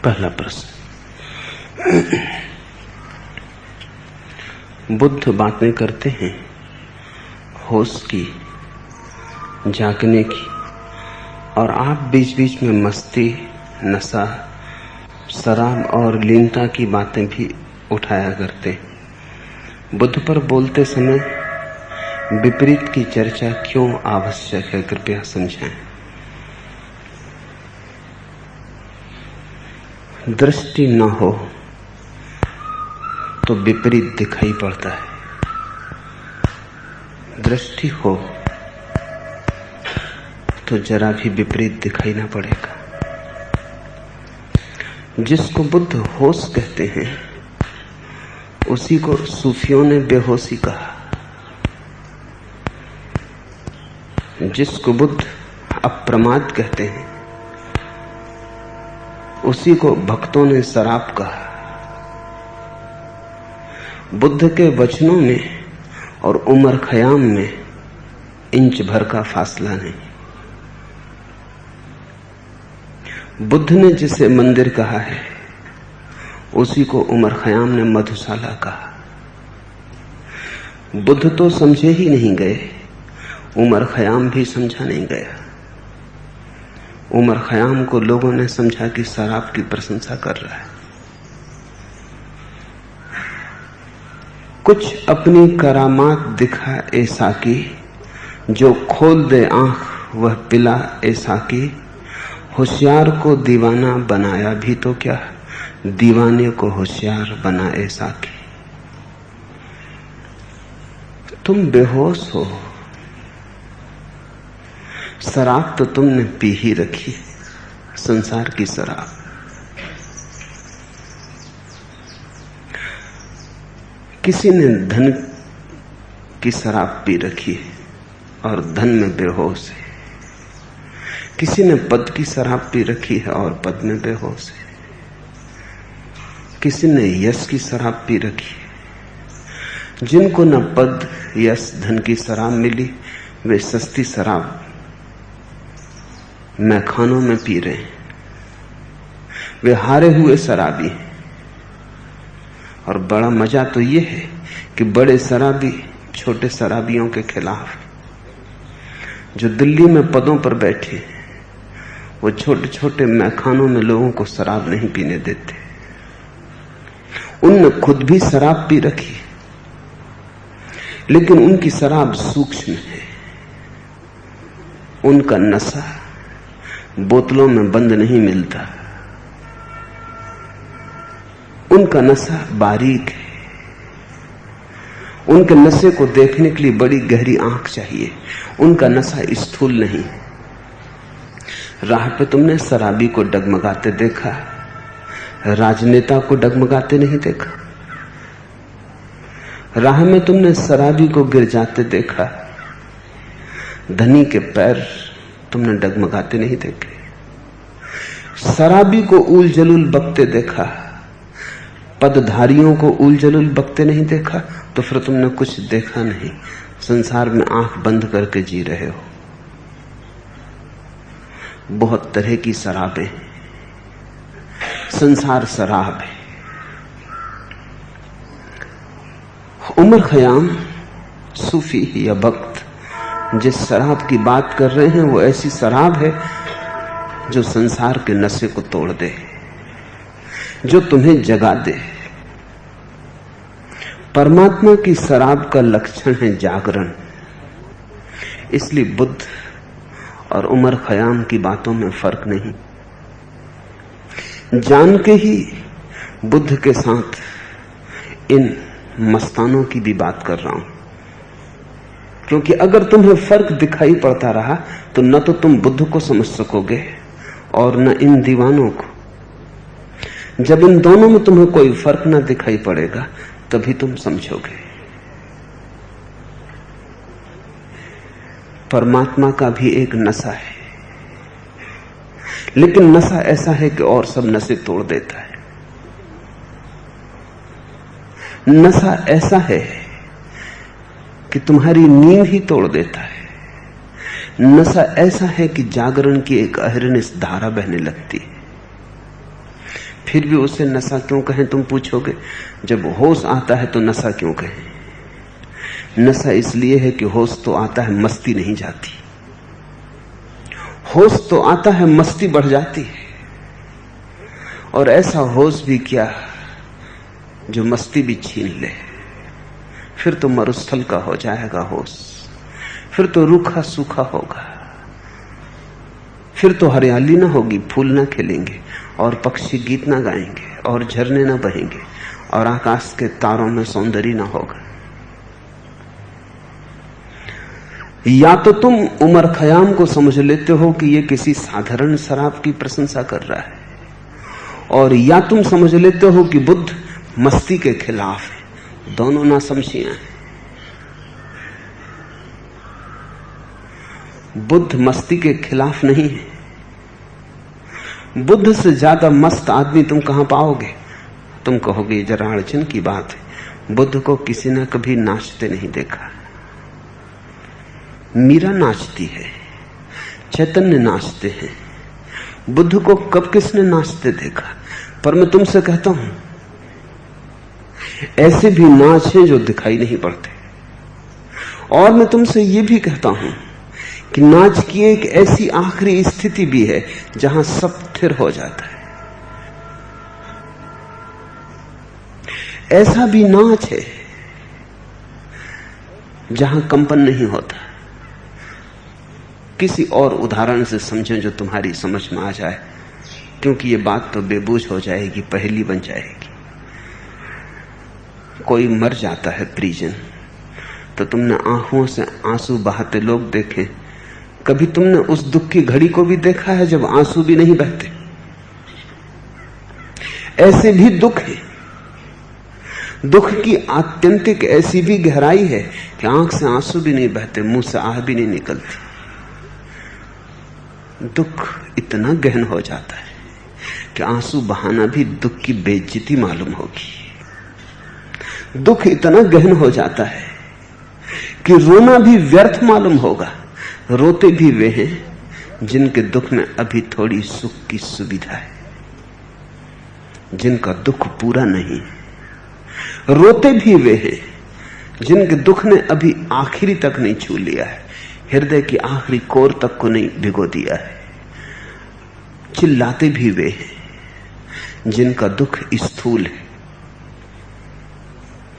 पहला प्रश्न। बुद्ध बातें करते हैं होश की, जागने की, और आप बीच बीच में मस्ती, नशा, शराब और लीनता की बातें भी उठाया करते। बुद्ध पर बोलते समय विपरीत की चर्चा क्यों आवश्यक है, कृपया समझाएं। दृष्टि न हो तो विपरीत दिखाई पड़ता है, दृष्टि हो तो जरा भी विपरीत दिखाई ना पड़ेगा। जिसको बुद्ध होश कहते हैं उसी को सूफियों ने बेहोशी कहा। जिसको बुद्ध अप्रमाद कहते हैं उसी को भक्तों ने शराब कहा। बुद्ध के वचनों में और उमर खयाम में इंच भर का फासला नहीं। बुद्ध ने जिसे मंदिर कहा है उसी को उमर खयाम ने मधुशाला कहा। बुद्ध तो समझे ही नहीं गए, उमर खयाम भी समझा नहीं गया। उमर खयाम को लोगों ने समझा कि शराब की प्रशंसा कर रहा है। कुछ अपनी करामात दिखा ऐसा की, जो खोल दे आंख वह पिला ऐसा की। होशियार को दीवाना बनाया भी तो क्या, दीवाने को होशियार बना ऐसा की। तुम बेहोश हो, शराब तो तुमने पी ही रखी, संसार की शराब। किसी ने धन की शराब पी रखी है और धन में बेहोश है। किसी ने पद की शराब पी रखी है और पद में बेहोश है। किसी ने यश की शराब पी रखी है। जिनको न पद, यश, धन की शराब मिली वे सस्ती शराब मैखानों में पी रहे हैं। वे हारे हुए शराबी हैं। और बड़ा मजा तो यह है कि बड़े शराबी छोटे शराबियों के खिलाफ, जो दिल्ली में पदों पर बैठे, वो छोटे छोटे मैखानों में लोगों को शराब नहीं पीने देते। उनने खुद भी शराब पी रखी, लेकिन उनकी शराब सूक्ष्म है। उनका नशा बोतलों में बंद नहीं मिलता। उनका नशा बारीक है। उनके नशे को देखने के लिए बड़ी गहरी आंख चाहिए। उनका नशा स्थूल नहीं। राह पे तुमने शराबी को डगमगाते देखा, राजनेता को डगमगाते नहीं देखा। राह में तुमने शराबी को गिर जाते देखा, धनी के पैर तुमने डगमगाते नहीं देखे। शराबी को उल जलूल बकते देखा, पदधारियों को उल जलूल बकते नहीं देखा, तो फिर तुमने कुछ देखा नहीं। संसार में आंख बंद करके जी रहे हो। बहुत तरह की शराबें, संसार शराब है। उमर खयाम सूफी या भक्त जिस शराब की बात कर रहे हैं वो ऐसी शराब है जो संसार के नशे को तोड़ दे, जो तुम्हें जगा दे। परमात्मा की शराब का लक्षण है जागरण। इसलिए बुद्ध और उमर खयाम की बातों में फर्क नहीं। जान के ही बुद्ध के साथ इन मस्तानों की भी बात कर रहा हूं, क्योंकि अगर तुम्हें फर्क दिखाई पड़ता रहा तो न तो तुम बुद्ध को समझ सकोगे और न इन दीवानों को। जब इन दोनों में तुम्हें कोई फर्क न दिखाई पड़ेगा तभी तुम समझोगे। परमात्मा का भी एक नशा है, लेकिन नशा ऐसा है कि और सब नशे तोड़ देता है। नशा ऐसा है कि तुम्हारी नींद ही तोड़ देता है। नशा ऐसा है कि जागरण की एक अहिर्निश धारा बहने लगती है। फिर भी उसे नशा क्यों कहें तुम पूछोगे। जब होश आता है तो नशा क्यों कहें। नशा इसलिए है कि होश तो आता है, मस्ती नहीं जाती। होश तो आता है, मस्ती बढ़ जाती है। और ऐसा होश भी क्या जो मस्ती भी छीन ले। फिर तो मरुस्थल का हो जाएगा होश, फिर तो रूखा सूखा होगा, फिर तो हरियाली ना होगी, फूल ना खिलेंगे, और पक्षी गीत ना गाएंगे, और झरने ना बहेंगे, और आकाश के तारों में सौंदर्य ना होगा। या तो तुम उमर खयाम को समझ लेते हो कि ये किसी साधारण शराब की प्रशंसा कर रहा है, और या तुम समझ लेते हो कि बुद्ध मस्ती के खिलाफ है। दोनों ना समझियां हैं। बुद्ध मस्ती के खिलाफ नहीं है। बुद्ध से ज्यादा मस्त आदमी तुम कहां पाओगे। तुम कहोगे जरा अड़चन की बात है, बुद्ध को किसी ने कभी नाचते नहीं देखा। मीरा नाचती है, चैतन्य नाचते हैं, बुद्ध को कब किसने नाचते देखा। पर मैं तुमसे कहता हूं, ऐसे भी नाच हैं जो दिखाई नहीं पड़ते। और मैं तुमसे यह भी कहता हूं कि नाच की एक ऐसी आखिरी स्थिति भी है जहां सब स्थिर हो जाता है। ऐसा भी नाच है जहां कंपन नहीं होता। किसी और उदाहरण से समझें जो तुम्हारी समझ में आ जाए, क्योंकि ये बात तो बेबूझ हो जाएगी, पहेली बन जाएगी। कोई मर जाता है परिजन, तो तुमने आंखों से आंसू बहाते लोग देखे। कभी तुमने उस दुख की घड़ी को भी देखा है जब आंसू भी नहीं बहते। ऐसे भी दुख है। दुख की आत्यंतिक ऐसी भी गहराई है कि आंख से आंसू भी नहीं बहते, मुंह से आह भी नहीं निकलती। दुख इतना गहन हो जाता है कि आंसू बहाना भी दुख की बेइज्जती मालूम होगी। दुख इतना गहन हो जाता है कि रोना भी व्यर्थ मालूम होगा। रोते भी वे हैं जिनके दुख में अभी थोड़ी सुख की सुविधा है, जिनका दुख पूरा नहीं। रोते भी वे हैं जिनके दुख ने अभी आखिरी तक नहीं छू लिया है, हृदय की आखिरी कोर तक को नहीं भिगो दिया है। चिल्लाते भी वे हैं जिनका दुख स्थूल है।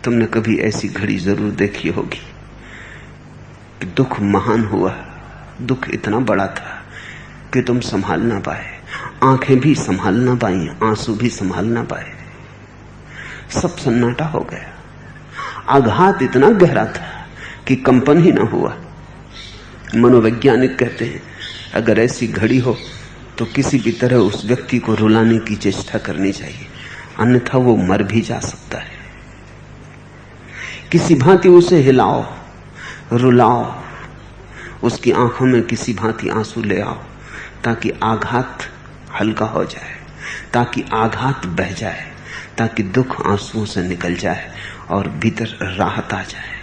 तुमने कभी ऐसी घड़ी जरूर देखी होगी कि दुख महान हुआ, दुख इतना बड़ा था कि तुम संभाल ना पाए, आंखें भी संभाल ना पाई, आंसू भी संभाल ना पाए, सब सन्नाटा हो गया। आघात इतना गहरा था कि कंपन ही ना हुआ। मनोवैज्ञानिक कहते हैं अगर ऐसी घड़ी हो तो किसी भी तरह उस व्यक्ति को रुलाने की चेष्टा करनी चाहिए, अन्यथा वो मर भी जा सकता है। किसी भांति उसे हिलाओ, रुलाओ, उसकी आंखों में किसी भांति आंसू ले आओ, ताकि आघात हल्का हो जाए, ताकि आघात बह जाए, ताकि दुख आंसुओं से निकल जाए और भीतर राहत आ जाए।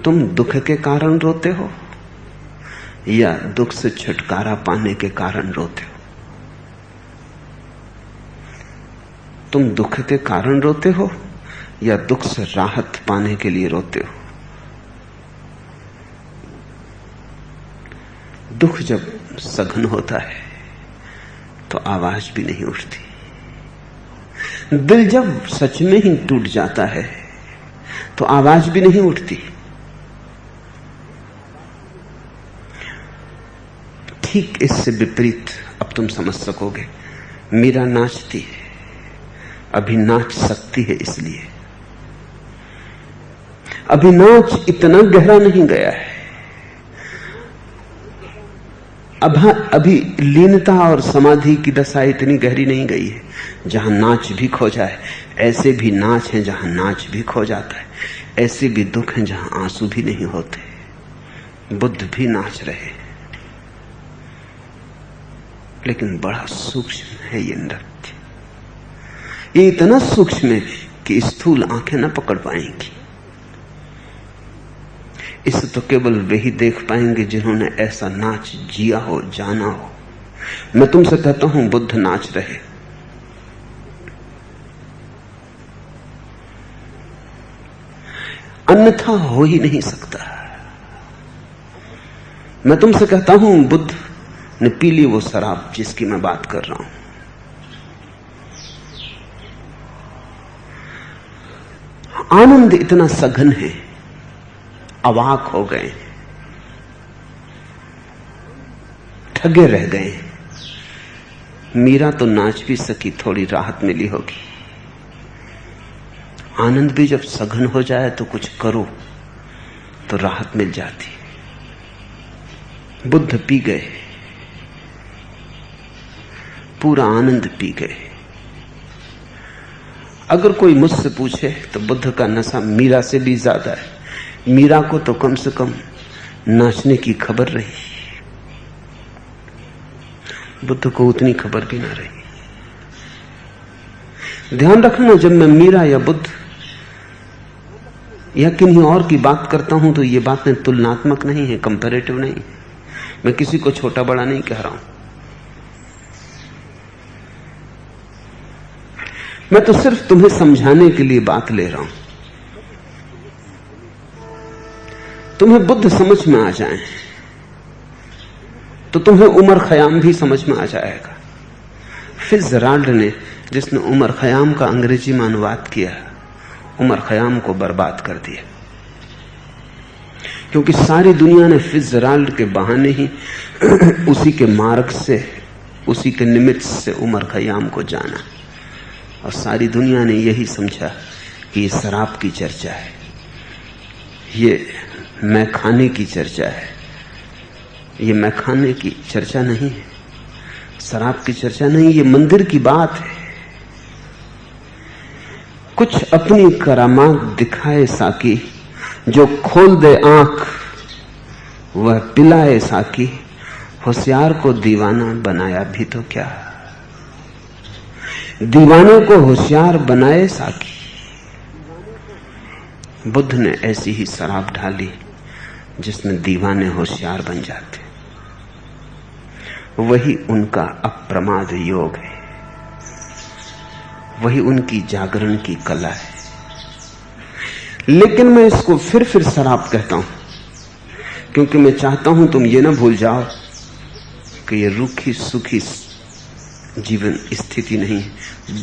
तुम दुख के कारण रोते हो या दुख से छुटकारा पाने के कारण रोते हो? तुम दुख के कारण रोते हो या दुख से राहत पाने के लिए रोते हो? दुख जब सघन होता है तो आवाज भी नहीं उठती। दिल जब सच में ही टूट जाता है तो आवाज भी नहीं उठती। ठीक इससे विपरीत अब तुम समझ सकोगे। मीरा नाचती है, अभी नाच सकती है, इसलिए अभी नाच इतना गहरा नहीं गया है। अभी लीनता और समाधि की दशा इतनी गहरी नहीं गई है जहां नाच भी खो जाए। ऐसे भी नाच हैं जहां नाच भी खो जाता है, ऐसे भी दुख हैं जहां आंसू भी नहीं होते। बुद्ध भी नाच रहे, लेकिन बड़ा सूक्ष्म है ये नृत्य। ये इतना सूक्ष्म है कि स्थूल आंखें न पकड़ पाएंगी। इसे तो केवल वे ही देख पाएंगे जिन्होंने ऐसा नाच जिया हो, जाना हो। मैं तुमसे कहता हूं बुद्ध नाच रहे, अन्यथा हो ही नहीं सकता। मैं तुमसे कहता हूं बुद्ध ने पी ली वो शराब जिसकी मैं बात कर रहा हूं। आनंद इतना सघन है, अवाक हो गए, ठगे रह गए। मीरा तो नाच भी सकी, थोड़ी राहत मिली होगी। आनंद भी जब सघन हो जाए तो कुछ करो तो राहत मिल जाती। बुद्ध पी गए, पूरा आनंद पी गए। अगर कोई मुझसे पूछे तो बुद्ध का नशा मीरा से भी ज्यादा है। मीरा को तो कम से कम नाचने की खबर रही, बुद्ध को उतनी खबर भी ना रही। ध्यान रखना, जब मैं मीरा या बुद्ध या किन्हीं और की बात करता हूं तो ये बातें तुलनात्मक नहीं है, कंपैरेटिव नहीं है। मैं किसी को छोटा बड़ा नहीं कह रहा हूं। मैं तो सिर्फ तुम्हें समझाने के लिए बात ले रहा हूं। तुम्हें बुद्ध समझ में आ जाए तो तुम्हें उमर खयाम भी समझ में आ जाएगा। फिट्जराल्ड ने, जिसने उमर खयाम का अंग्रेजी में अनुवाद किया, उमर खयाम को बर्बाद कर दिया। क्योंकि सारी दुनिया ने फिट्जराल्ड के बहाने ही उसी के मार्ग से, उसी के निमित्त से उमर खयाम को जाना, और सारी दुनिया ने यही समझा कि ये शराब की चर्चा है, ये मैखाने की चर्चा है। ये मैखाने की चर्चा नहीं है, शराब की चर्चा नहीं, ये मंदिर की बात है। कुछ अपनी करामात दिखाए साकी, जो खोल दे आंख वह पिलाए साकी, होशियार को दीवाना बनाया भी तो क्या, दीवाने को होशियार बनाए साकी। बुद्ध ने ऐसी ही शराब ढाली जिसमें दीवाने होशियार बन जाते। वही उनका अप्रमाद योग है, वही उनकी जागरण की कला है। लेकिन मैं इसको फिर शराब कहता हूं, क्योंकि मैं चाहता हूं तुम ये ना भूल जाओ कि ये रूखी सुखी जीवन स्थिति नहीं है,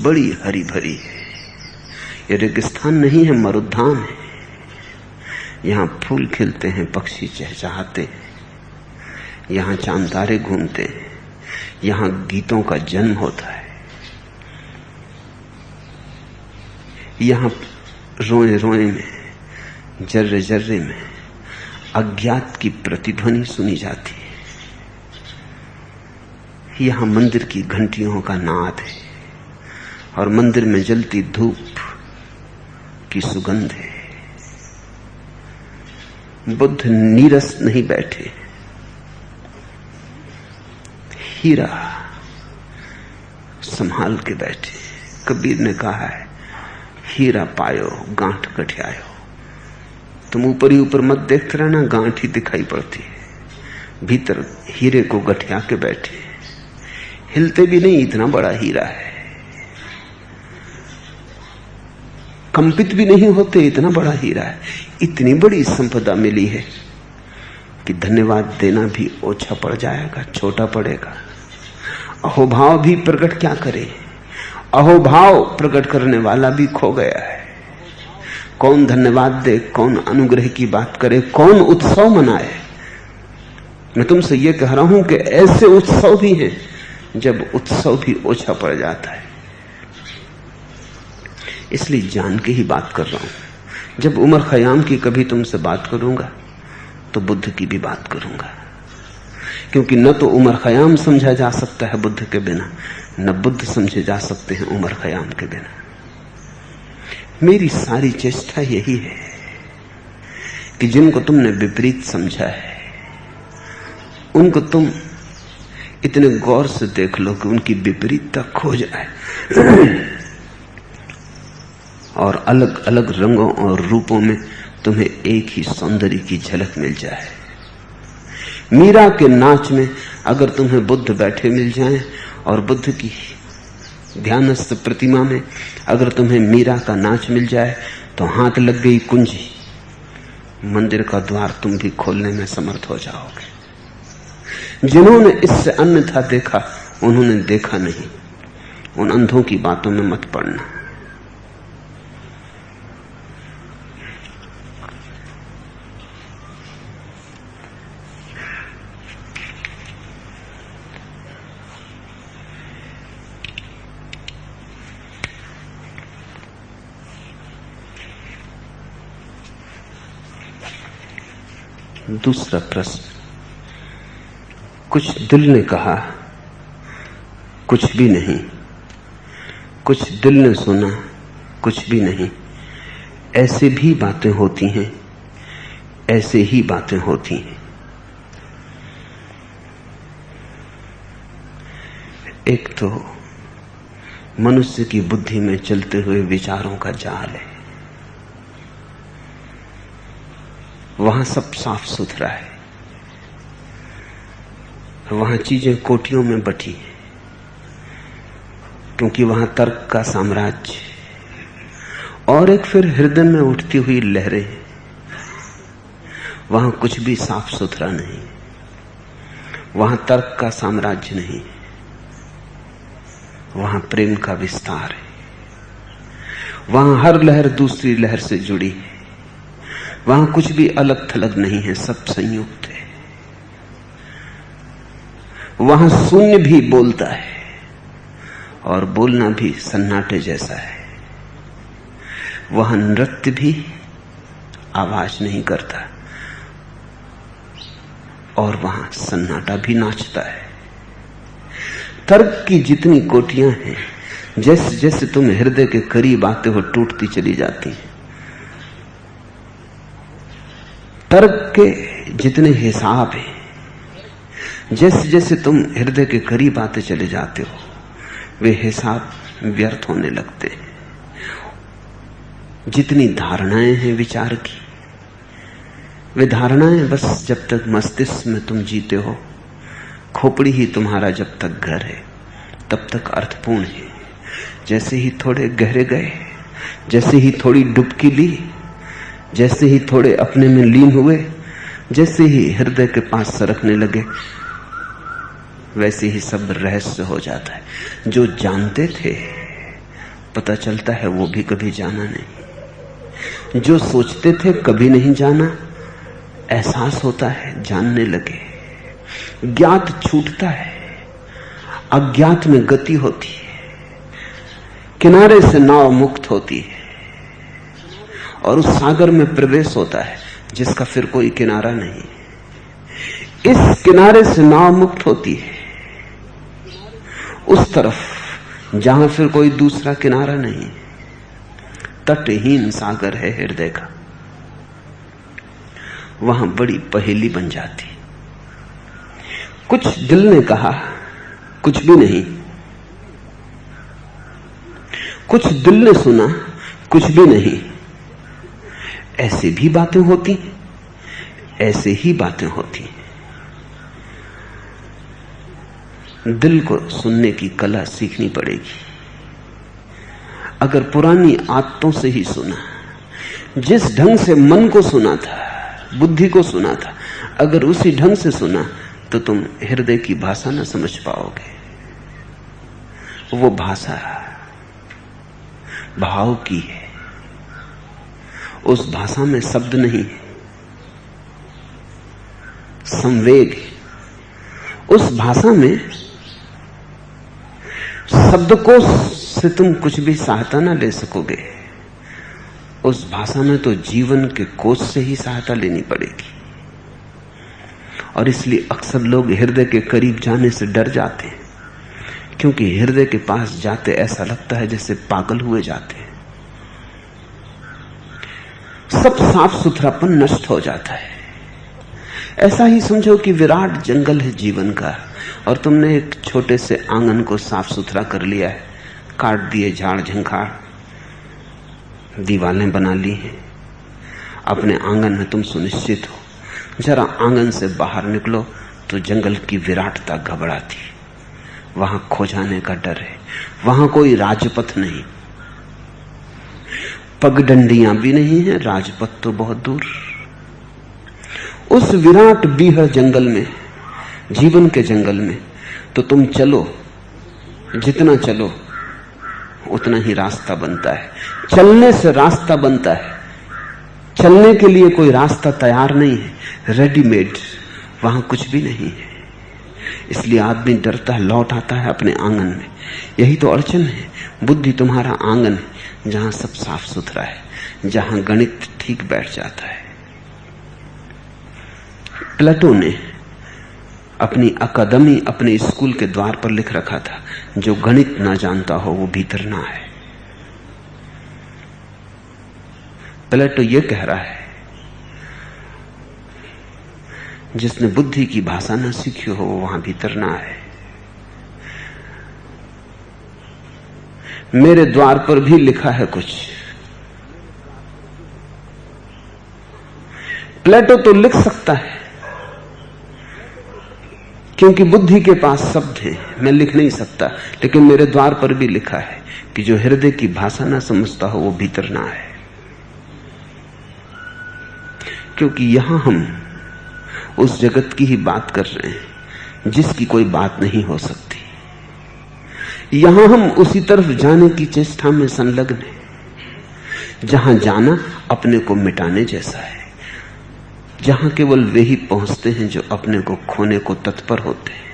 बड़ी हरी भरी है। ये रेगिस्तान नहीं है, मरुद्धान है। यहां फूल खिलते हैं, पक्षी चहचहाते हैं, यहां चांद तारे घूमते हैं, यहां गीतों का जन्म होता है, यहां रोए रोए में, जर्रे जर्रे में अज्ञात की प्रतिध्वनि सुनी जाती है। यहां मंदिर की घंटियों का नाद है और मंदिर में जलती धूप की सुगंध है। बुद्ध नीरस नहीं बैठे, हीरा संभाल के बैठे। कबीर ने कहा है, हीरा पायो गांठ गठियायो। तुम ऊपर ही ऊपर मत देखते रहना, गांठ ही दिखाई पड़ती है। भीतर हीरे को गठिया के बैठे, हिलते भी नहीं, इतना बड़ा हीरा है। कंपित भी नहीं होते, इतना बड़ा हीरा है। इतनी बड़ी संपदा मिली है कि धन्यवाद देना भी ओछा पड़ जाएगा, छोटा पड़ेगा। अहोभाव भी प्रकट क्या करे, अहोभाव प्रकट करने वाला भी खो गया है। कौन धन्यवाद दे, कौन अनुग्रह की बात करे, कौन उत्सव मनाए। मैं तुमसे यह कह रहा हूं कि ऐसे उत्सव भी हैं जब उत्सव भी ओछा पड़ जाता है। इसलिए जान के ही बात कर रहा हूं। जब उमर खयाम की कभी तुमसे बात करूंगा तो बुद्ध की भी बात करूंगा, क्योंकि न तो उमर खयाम समझा जा सकता है बुद्ध के बिना, न बुद्ध समझे जा सकते हैं उमर खयाम के बिना। मेरी सारी चेष्टा यही है कि जिनको तुमने विपरीत समझा है उनको तुम इतने गौर से देख लो कि उनकी विपरीतता खो जाए और अलग अलग रंगों और रूपों में तुम्हें एक ही सौंदर्य की झलक मिल जाए। मीरा के नाच में अगर तुम्हें बुद्ध बैठे मिल जाएं और बुद्ध की ध्यानस्थ प्रतिमा में अगर तुम्हें मीरा का नाच मिल जाए तो हाथ लग गई कुंजी, मंदिर का द्वार तुम भी खोलने में समर्थ हो जाओगे। जिन्होंने इससे अन्यथा देखा उन्होंने देखा नहीं। उन अंधों की बातों में मत पड़ना। दूसरा प्रश्न, कुछ दिल ने कहा कुछ भी नहीं, कुछ दिल ने सुना कुछ भी नहीं। ऐसे भी बातें होती हैं, ऐसे ही बातें होती हैं। एक तो मनुष्य की बुद्धि में चलते हुए विचारों का जाल है। वहां सब साफ सुथरा है, वहां चीजें कोटियों में बटी हैं, क्योंकि वहां तर्क का साम्राज्य। और एक फिर हृदय में उठती हुई लहरें, वहां कुछ भी साफ सुथरा नहीं, वहां तर्क का साम्राज्य नहीं, वहां प्रेम का विस्तार है। वहां हर लहर दूसरी लहर से जुड़ी है, वहां कुछ भी अलग थलग नहीं है, सब संयुक्त है। वहां शून्य भी बोलता है और बोलना भी सन्नाटे जैसा है। वहां नृत्य भी आवाज नहीं करता और वहां सन्नाटा भी नाचता है। तर्क की जितनी कोटियां हैं, जैसे जैसे तुम हृदय के करीब आते हो टूटती चली जाती हैं। तर्क के जितने हिसाब हैं, जैसे जैसे तुम हृदय के करीब आते चले जाते हो, वे हिसाब व्यर्थ होने लगते हैं। जितनी धारणाएं हैं विचार की, वे धारणाएं बस जब तक मस्तिष्क में तुम जीते हो, खोपड़ी ही तुम्हारा जब तक घर है, तब तक अर्थपूर्ण है। जैसे ही थोड़े गहरे गए, जैसे ही थोड़ी डुबकी ली, जैसे ही थोड़े अपने में लीन हुए, जैसे ही हृदय के पास सरकने लगे, वैसे ही सब रहस्य हो जाता है। जो जानते थे पता चलता है वो भी कभी जाना नहीं। जो सोचते थे कभी नहीं जाना, एहसास होता है जानने लगे। ज्ञात छूटता है, अज्ञात में गति होती है। किनारे से नाव मुक्त होती है और उस सागर में प्रवेश होता है जिसका फिर कोई किनारा नहीं। इस किनारे से नाव मुक्त होती है उस तरफ जहां फिर कोई दूसरा किनारा नहीं। तटहीन सागर है हृदय का, वहां बड़ी पहेली बन जाती। कुछ दिल ने कहा कुछ भी नहीं, कुछ दिल ने सुना कुछ भी नहीं। ऐसे भी बातें होती हैं, ऐसे ही बातें होती हैं। दिल को सुनने की कला सीखनी पड़ेगी। अगर पुरानी आदतों से ही सुना, जिस ढंग से मन को सुना था, बुद्धि को सुना था, अगर उसी ढंग से सुना तो तुम हृदय की भाषा न समझ पाओगे। वो भाषा भाव की है, उस भाषा में शब्द नहीं है, संवेग है। उस भाषा में शब्दकोश से तुम कुछ भी सहायता ना ले सकोगे। उस भाषा में तो जीवन के कोश से ही सहायता लेनी पड़ेगी। और इसलिए अक्सर लोग हृदय के करीब जाने से डर जाते हैं, क्योंकि हृदय के पास जाते ऐसा लगता है जैसे पागल हुए जाते हैं। सब साफ सुथरापन नष्ट हो जाता है। ऐसा ही समझो कि विराट जंगल है जीवन का, और तुमने एक छोटे से आंगन को साफ सुथरा कर लिया है, काट दिए झाड़ झंखाड़, दीवारें बना ली हैं। अपने आंगन में तुम सुनिश्चित हो, जरा आंगन से बाहर निकलो तो जंगल की विराटता घबराती। वहां खो जाने का डर है। वहां कोई राजपथ नहीं, पगडंडियां भी नहीं है, राजपथ तो बहुत दूर। उस विराट बीहड़ जंगल में, जीवन के जंगल में, तो तुम चलो, जितना चलो उतना ही रास्ता बनता है। चलने से रास्ता बनता है। चलने के लिए कोई रास्ता तैयार नहीं है, रेडीमेड, वहां कुछ भी नहीं है। इसलिए आदमी डरता है, लौट आता है अपने आंगन में। यही तो अड़चन है। बुद्धि तुम्हारा आंगन है, जहां सब साफ सुथरा है, जहां गणित ठीक बैठ जाता है। प्लेटो ने अपनी अकादमी अपने स्कूल के द्वार पर लिख रखा था, जो गणित ना जानता हो वो भीतर ना है। प्लेटो ये कह रहा है, जिसने बुद्धि की भाषा ना सीखी हो वो वहां भीतर ना है। मेरे द्वार पर भी लिखा है कुछ। प्लेटो तो लिख सकता है क्योंकि बुद्धि के पास शब्द हैं, मैं लिख नहीं सकता, लेकिन मेरे द्वार पर भी लिखा है कि जो हृदय की भाषा ना समझता हो वो भीतर ना है। क्योंकि यहां हम उस जगत की ही बात कर रहे हैं जिसकी कोई बात नहीं हो सकती। यहां हम उसी तरफ जाने की चेष्टा में संलग्न हैं जहां जाना अपने को मिटाने जैसा है, जहां केवल वे ही पहुंचते हैं जो अपने को खोने को तत्पर होते हैं।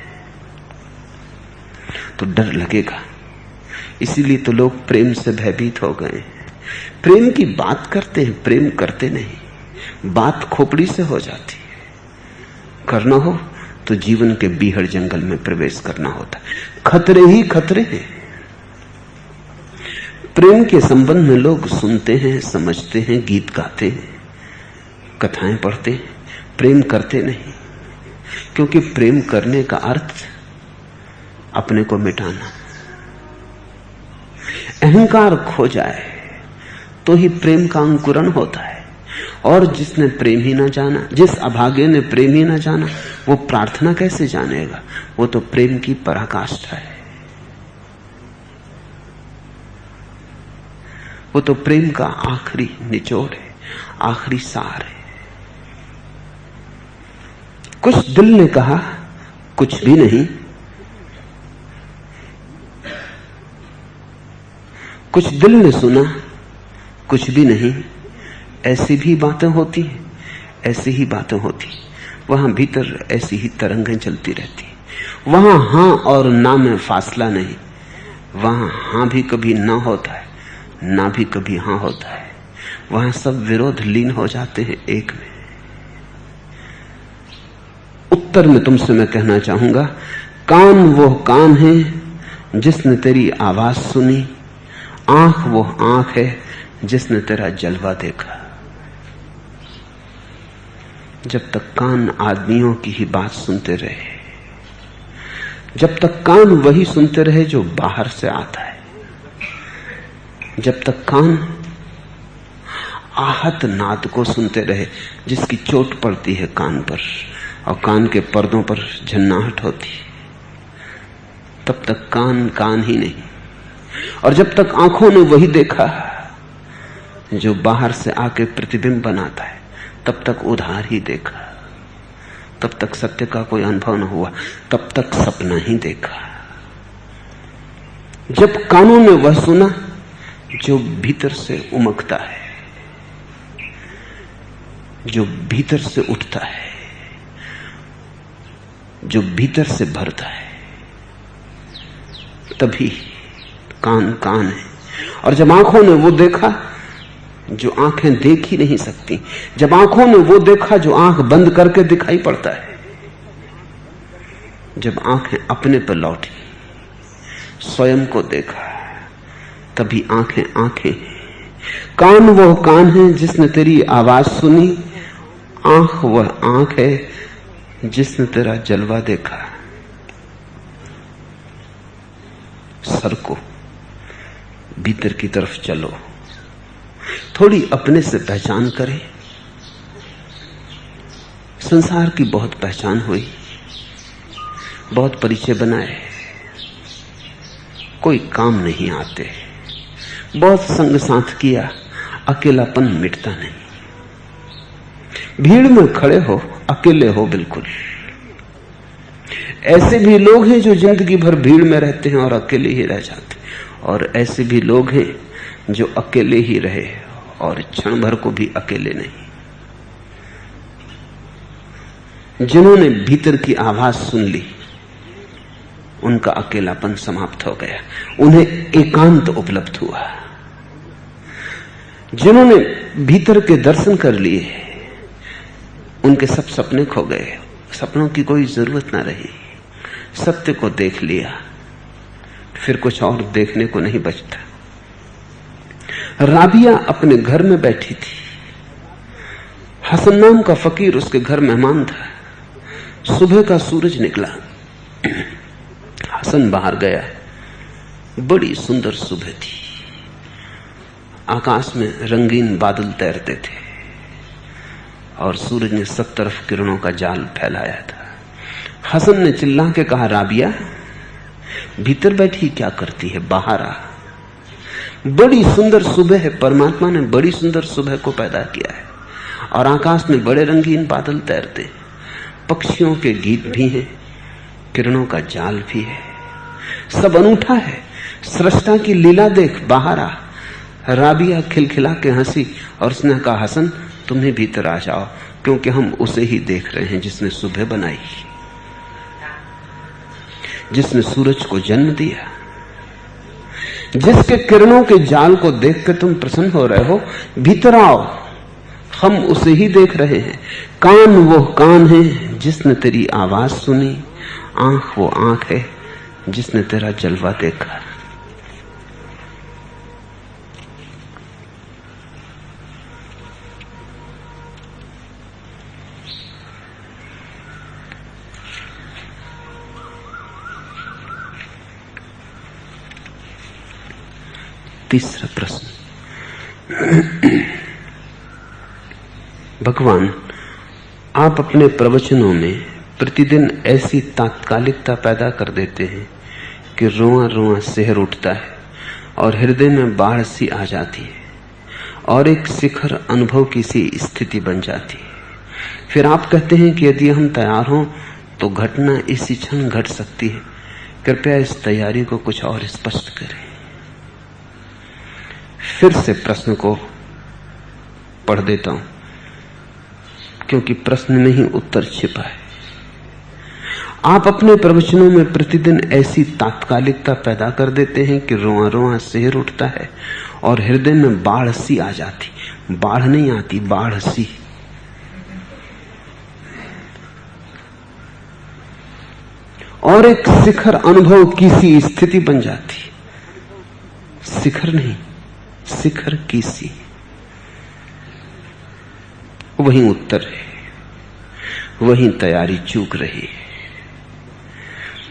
तो डर लगेगा, इसीलिए तो लोग प्रेम से भयभीत हो गए। प्रेम की बात करते हैं, प्रेम करते नहीं। बात खोपड़ी से हो जाती है। करना हो तो जीवन के बीहड़ जंगल में प्रवेश करना होता है। खतरे ही खतरे हैं। प्रेम के संबंध में लोग सुनते हैं, समझते हैं, गीत गाते हैं, कथाएं पढ़ते हैं, प्रेम करते नहीं। क्योंकि प्रेम करने का अर्थ अपने को मिटाना। अहंकार खो जाए तो ही प्रेम का अंकुरण होता है। और जिसने प्रेम ही ना जाना, जिस अभागे ने प्रेम ही ना जाना, वो प्रार्थना कैसे जानेगा? वो तो प्रेम की पराकाष्ठा है। वो तो प्रेम का आखिरी निचोड़ है, आखिरी सार है। कुछ दिल ने कहा, कुछ भी नहीं। कुछ दिल ने सुना, कुछ भी नहीं। ऐसी भी बातें होती हैं, ऐसी ही बातें होती। वहां भीतर ऐसी ही तरंगें चलती रहती। वहां हां और ना में फासला नहीं। वहां हां भी कभी ना होता है, ना भी कभी हां होता है। वहां सब विरोध लीन हो जाते हैं एक में। उत्तर में तुमसे मैं कहना चाहूंगा, कान वो कान है जिसने तेरी आवाज सुनी, आंख वो आंख है जिसने तेरा जलवा देखा। जब तक कान आदमियों की ही बात सुनते रहे, जब तक कान वही सुनते रहे जो बाहर से आता है, जब तक कान आहत नाद को सुनते रहे जिसकी चोट पड़ती है कान पर और कान के पर्दों पर झन्नाहट होती, तब तक कान कान ही नहीं। और जब तक आंखों ने वही देखा जो बाहर से आके प्रतिबिंब बनाता है, तब तक उधार ही देखा। तब तक सत्य का कोई अनुभव न हुआ, तब तक सपना ही देखा। जब कानों ने वह सुना जो भीतर से उमकता है, जो भीतर से उठता है, जो भीतर से भरता है, तभी कान कान है। और जब आंखों ने वो देखा जो आंखें देख ही नहीं सकती, जब आंखों ने वो देखा जो आंख बंद करके दिखाई पड़ता है, जब आंखें अपने पर लौटी, स्वयं को देखा, तभी आंखें आंखें। कान वो कान है जिसने तेरी आवाज सुनी, आंख वह आंख है जिसने तेरा जलवा देखा। सर को भीतर की तरफ चलो, थोड़ी अपने से पहचान करें। संसार की बहुत पहचान हुई, बहुत परिचय बनाए, कोई काम नहीं आते। बहुत संग साथ किया, अकेलापन मिटता नहीं। भीड़ में खड़े हो, अकेले हो बिल्कुल। ऐसे भी लोग हैं जो जिंदगी भर भीड़ में रहते हैं और अकेले ही रह जाते, और ऐसे भी लोग हैं जो अकेले ही रहे और क्षण भर को भी अकेले नहीं। जिन्होंने भीतर की आवाज सुन ली, उनका अकेलापन समाप्त हो गया, उन्हें एकांत उपलब्ध हुआ। जिन्होंने भीतर के दर्शन कर लिए, उनके सब सपने खो गए, सपनों की कोई जरूरत ना रही। सत्य को देख लिया, फिर कुछ और देखने को नहीं बचता। राबिया अपने घर में बैठी थी। हसन नाम का फकीर उसके घर मेहमान था। सुबह का सूरज निकला, हसन बाहर गया। बड़ी सुंदर सुबह थी। आकाश में रंगीन बादल तैरते थे और सूरज ने सब तरफ किरणों का जाल फैलाया था। हसन ने चिल्ला के कहा, राबिया भीतर बैठी क्या करती है, बाहर आ। बड़ी सुंदर सुबह है, परमात्मा ने बड़ी सुंदर सुबह को पैदा किया है और आकाश में बड़े रंगीन बादल तैरते, पक्षियों के गीत भी हैं, किरणों का जाल भी है, सब अनूठा है। सृष्टा की लीला देख, बाहर आ। राबिया खिलखिला के हंसी और उसने कहा, हसन तुम्हें भीतर आ जाओ, क्योंकि हम उसे ही देख रहे हैं जिसने सुबह बनाई, जिसने सूरज को जन्म दिया, जिसके किरणों के जाल को देख कर तुम प्रसन्न हो रहे हो। भीतर आओ, हम उसे ही देख रहे हैं। कान वो कान है जिसने तेरी आवाज सुनी, आंख वो आंख है जिसने तेरा जलवा देखा। तीसरा प्रश्न, भगवान आप अपने प्रवचनों में प्रतिदिन ऐसी तात्कालिकता पैदा कर देते हैं कि रोआ रोआ सिहर उठता है और हृदय में बाढ़ सी आ जाती है और एक शिखर अनुभव की सी स्थिति बन जाती है। फिर आप कहते हैं कि यदि हम तैयार हों तो घटना इसी क्षण घट सकती है। कृपया इस तैयारी को कुछ और स्पष्ट करें। फिर से प्रश्न को पढ़ देता हूं, क्योंकि प्रश्न में ही उत्तर छिपा है। आप अपने प्रवचनों में प्रतिदिन ऐसी तात्कालिकता पैदा कर देते हैं कि रोआ रोआ सिहर उठता है और हृदय में बाढ़ सी आ जाती। बाढ़ नहीं आती, बाढ़ सी। और एक शिखर अनुभव की सी स्थिति बन जाती। शिखर नहीं, शिखर की सी। वही उत्तर है, वही तैयारी चूक रही है।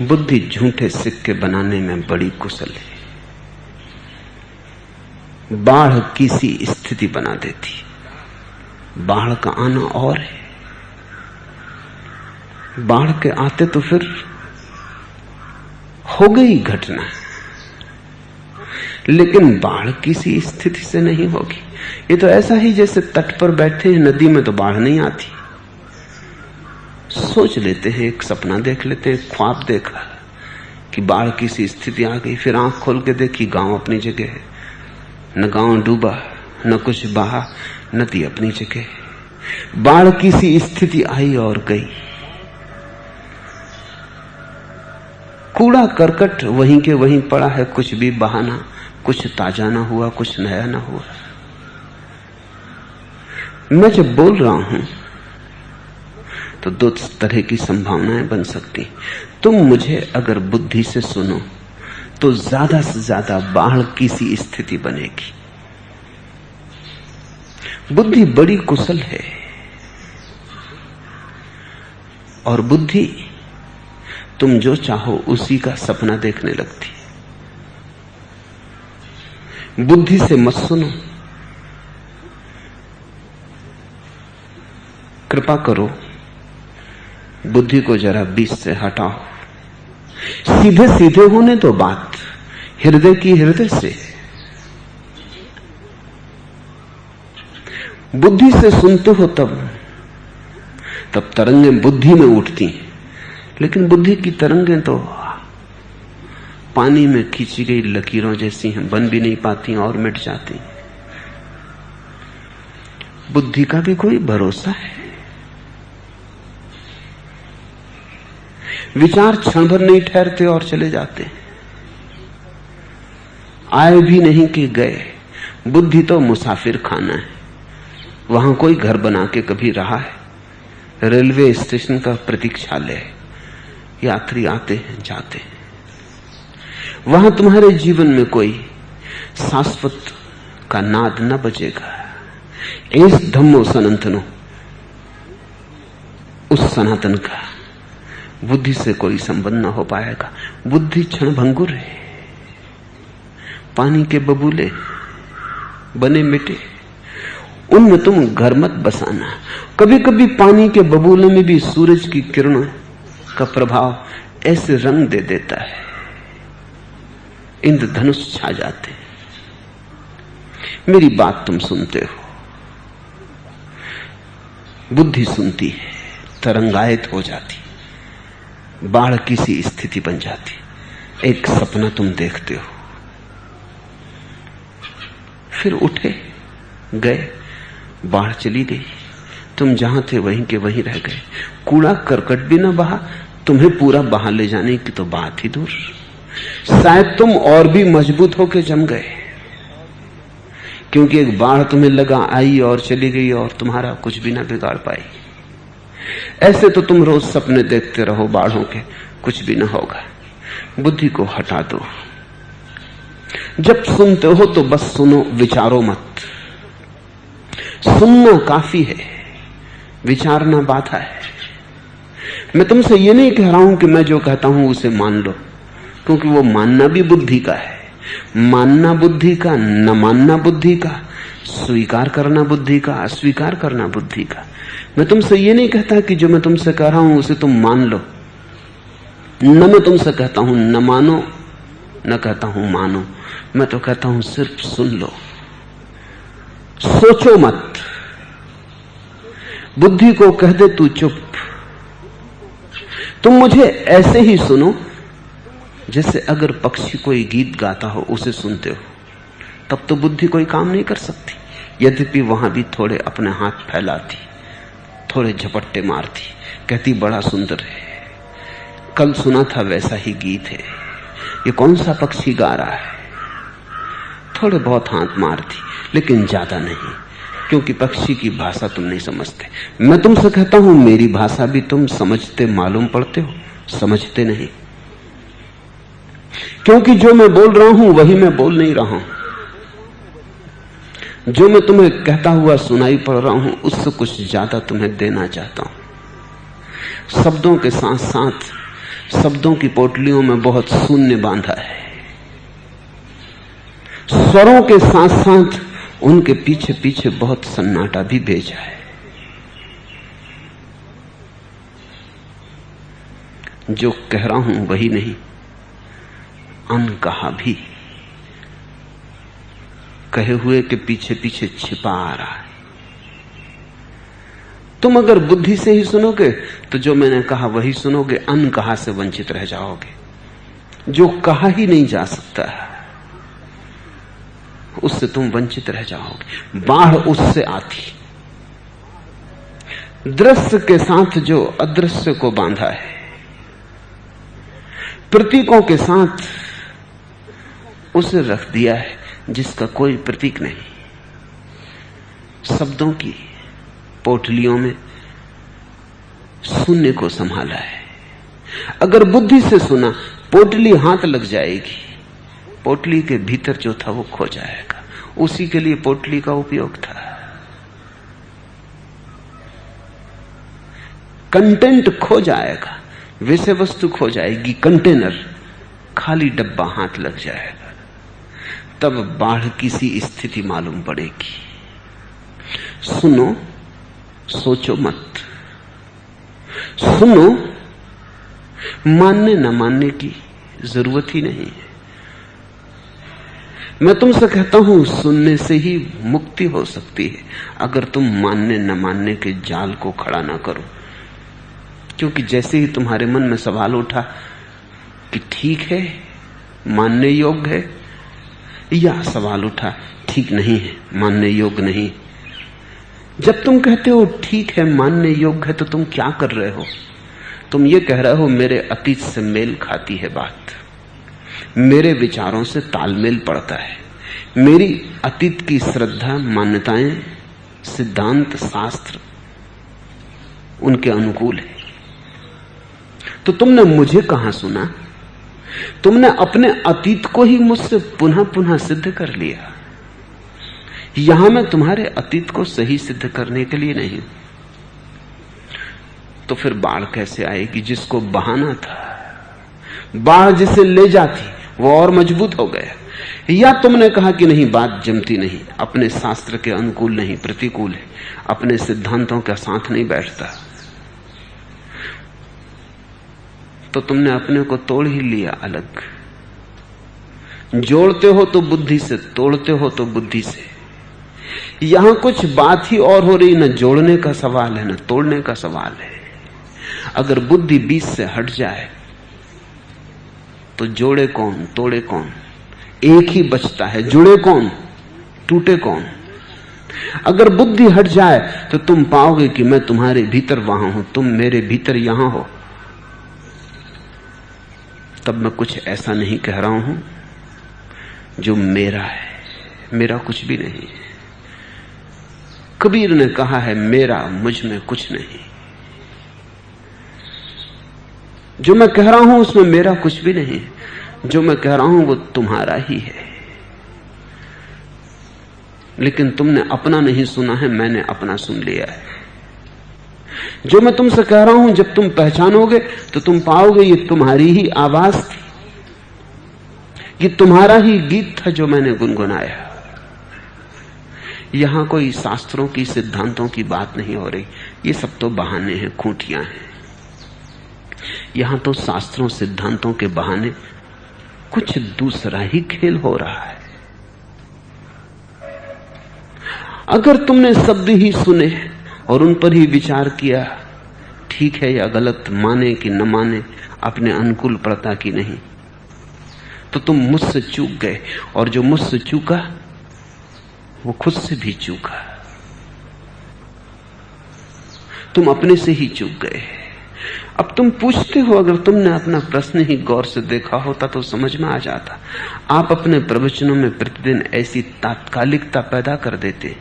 बुद्धि झूठे सिक्के बनाने में बड़ी कुशल है। बाढ़ की सी स्थिति बना देती। बाढ़ का आना और है। बाढ़ के आते तो फिर हो गई घटना, लेकिन बाढ़ किसी स्थिति से नहीं होगी। ये तो ऐसा ही जैसे तट पर बैठे हैं, नदी में तो बाढ़ नहीं आती। सोच लेते हैं, एक सपना देख लेते हैं, ख्वाब देखा कि बाढ़ की सी स्थिति आ गई, फिर आंख खोल के देखी गांव अपनी जगह है, न गांव डूबा न कुछ बहा, नदी अपनी जगह। बाढ़ की सी स्थिति आई और गई। कूड़ा करकट वहीं के वहीं पड़ा है, कुछ भी बहाना, कुछ ताजा ना हुआ, कुछ नया ना हुआ। मैं जब बोल रहा हूं तो दो तरह की संभावनाएं बन सकती। तुम मुझे अगर बुद्धि से सुनो तो ज्यादा से ज्यादा बाढ़ की सी स्थिति बनेगी। बुद्धि बड़ी कुशल है और बुद्धि तुम जो चाहो उसी का सपना देखने लगती। बुद्धि से मत सुनो, कृपा करो, बुद्धि को जरा बीच से हटाओ। सीधे सीधे होने दो बात, हृदय की हृदय से। बुद्धि से सुनते हो तब तब तरंगें बुद्धि में उठती हैं, लेकिन बुद्धि की तरंगें तो पानी में खींची गई लकीरों जैसी हैं, बन भी नहीं पाती और मिट जाती। बुद्धि का भी कोई भरोसा है? विचार क्षण भर नहीं ठहरते और चले जाते, आए भी नहीं कि गए। बुद्धि तो मुसाफिर खाना है, वहां कोई घर बना के कभी रहा है? रेलवे स्टेशन का प्रतीक्षालय, यात्री आते हैं जाते हैं। वहां तुम्हारे जीवन में कोई शाश्वत का नाद न बजेगा। इस धम्मो सनातनो, उस सनातन का बुद्धि से कोई संबंध न हो पाएगा। बुद्धि क्षणभंगुर है, पानी के बबूले बने मिटे, उनमें तुम घर मत बसाना। कभी कभी पानी के बबूले में भी सूरज की किरणों का प्रभाव ऐसे रंग दे देता है, इंद्रधनुष छा जाते हैं। मेरी बात तुम सुनते हो, बुद्धि सुनती है, तरंगायित हो जाती, बाढ़ की सी स्थिति बन जाती। एक सपना तुम देखते हो, फिर उठे गए, बाढ़ चली गई, तुम जहां थे वहीं के वहीं रह गए। कूड़ा करकट भी ना बहा, तुम्हें पूरा बहा ले जाने की तो बात ही दूर। शायद तुम और भी मजबूत होके जम गए, क्योंकि एक बाढ़ तुम्हें लगा आई और चली गई और तुम्हारा कुछ भी ना बिगाड़ पाई। ऐसे तो तुम रोज सपने देखते रहो बाढ़ों के, कुछ भी ना होगा। बुद्धि को हटा दो। जब सुनते हो तो बस सुनो, विचारो मत। सुनना काफी है, विचारना बाधा है। मैं तुमसे ये नहीं कह रहा हूं कि मैं जो कहता हूं उसे मान लो, क्योंकि वो मानना भी बुद्धि का है। मानना बुद्धि का, न मानना बुद्धि का, स्वीकार करना बुद्धि का, अस्वीकार करना बुद्धि का। मैं तुमसे ये नहीं कहता कि जो मैं तुमसे कह रहा हूं उसे तुम मान लो। न मैं तुमसे कहता हूं न मानो, न कहता हूं मानो। मैं तो कहता हूं सिर्फ सुन लो, सोचो मत। बुद्धि को कह दे तू चुप। तुम मुझे ऐसे ही सुनो जैसे अगर पक्षी कोई गीत गाता हो उसे सुनते हो, तब तो बुद्धि कोई काम नहीं कर सकती। यद्यपि वहां भी थोड़े अपने हाथ फैलाती, थोड़े झपट्टे मारती, कहती बड़ा सुंदर है, कल सुना था वैसा ही गीत है, ये कौन सा पक्षी गा रहा है। थोड़े बहुत हाथ मारती, लेकिन ज्यादा नहीं, क्योंकि पक्षी की भाषा तुम नहीं समझते। मैं तुमसे कहता हूं मेरी भाषा भी तुम समझते मालूम पड़ते हो, समझते नहीं। क्योंकि जो मैं बोल रहा हूं वही मैं बोल नहीं रहा हूं। जो मैं तुम्हें कहता हुआ सुनाई पड़ रहा हूं उससे कुछ ज्यादा तुम्हें देना चाहता हूं। शब्दों के साथ साथ शब्दों की पोटलियों में बहुत शून्य बांधा है, स्वरों के साथ साथ उनके पीछे पीछे बहुत सन्नाटा भी भेजा है। जो कह रहा हूं वही नहीं, अनकहा भी कहे हुए के पीछे पीछे छिपा आ रहा है। तुम अगर बुद्धि से ही सुनोगे तो जो मैंने कहा वही सुनोगे, अनकहा से वंचित रह जाओगे। जो कहा ही नहीं जा सकता उससे तुम वंचित रह जाओगे। बाढ़ उससे आती, दृश्य के साथ जो अदृश्य को बांधा है, प्रतीकों के साथ उसे रख दिया है जिसका कोई प्रतीक नहीं। शब्दों की पोटलियों में शून्य को संभाला है। अगर बुद्धि से सुना, पोटली हाथ लग जाएगी, पोटली के भीतर जो था वो खो जाएगा। उसी के लिए पोटली का उपयोग था। कंटेंट खो जाएगा, विषय वस्तु खो जाएगी, कंटेनर खाली डब्बा हाथ लग जाएगा। तब बाढ़ की सी स्थिति मालूम पड़ेगी। सुनो, सोचो मत। सुनो, मानने न मानने की जरूरत ही नहीं है। मैं तुमसे कहता हूं सुनने से ही मुक्ति हो सकती है, अगर तुम मानने न मानने के जाल को खड़ा ना करो। क्योंकि जैसे ही तुम्हारे मन में सवाल उठा कि ठीक है, मानने योग्य है, या सवाल उठा ठीक नहीं है, मानने योग्य नहीं, जब तुम कहते हो ठीक है, मानने योग्य है, तो तुम क्या कर रहे हो? तुम ये कह रहे हो मेरे अतीत से मेल खाती है बात, मेरे विचारों से तालमेल पड़ता है, मेरी अतीत की श्रद्धा, मान्यताएं, सिद्धांत, शास्त्र उनके अनुकूल है। तो तुमने मुझे कहां सुना? तुमने अपने अतीत को ही मुझसे पुनः पुनः सिद्ध कर लिया। यहां मैं तुम्हारे अतीत को सही सिद्ध करने के लिए नहीं। तो फिर बाढ़ कैसे आएगी? जिसको बहाना था, बाढ़ जिसे ले जाती वो और मजबूत हो गया। या तुमने कहा कि नहीं, बात जमती नहीं, अपने शास्त्र के अनुकूल नहीं, प्रतिकूल है, अपने सिद्धांतों का साथ नहीं बैठता, तो तुमने अपने को तोड़ ही लिया अलग। जोड़ते हो तो बुद्धि से, तोड़ते हो तो बुद्धि से। यहां कुछ बात ही और हो रही, न जोड़ने का सवाल है न तोड़ने का सवाल है। अगर बुद्धि बीच से हट जाए तो जोड़े कौन, तोड़े कौन? एक ही बचता है, जुड़े कौन, टूटे कौन? अगर बुद्धि हट जाए तो तुम पाओगे कि मैं तुम्हारे भीतर वहां हूं, तुम मेरे भीतर यहां हो। तब मैं कुछ ऐसा नहीं कह रहा हूं जो मेरा है, मेरा कुछ भी नहीं है। कबीर ने कहा है, मेरा मुझ में कुछ नहीं। जो मैं कह रहा हूं उसमें मेरा कुछ भी नहीं है। जो मैं कह रहा हूं वो तुम्हारा ही है। लेकिन तुमने अपना नहीं सुना है, मैंने अपना सुन लिया है। जो मैं तुमसे कह रहा हूं, जब तुम पहचानोगे तो तुम पाओगे ये तुम्हारी ही आवाज थी, ये तुम्हारा ही गीत था जो मैंने गुनगुनाया। यहां कोई शास्त्रों की, सिद्धांतों की बात नहीं हो रही। ये सब तो बहाने हैं, खूंटियां हैं। यहां तो शास्त्रों, सिद्धांतों के बहाने कुछ दूसरा ही खेल हो रहा है। अगर तुमने शब्द ही सुने और उन पर ही विचार किया, ठीक है या गलत, माने कि न माने, अपने अनुकूल पड़ता कि नहीं, तो तुम मुझसे चूक गए। और जो मुझसे चूका वो खुद से भी चूका। तुम अपने से ही चूक गए। अब तुम पूछते हो, अगर तुमने अपना प्रश्न ही गौर से देखा होता तो समझ में आ जाता। आप अपने प्रवचनों में प्रतिदिन ऐसी तात्कालिकता पैदा कर देते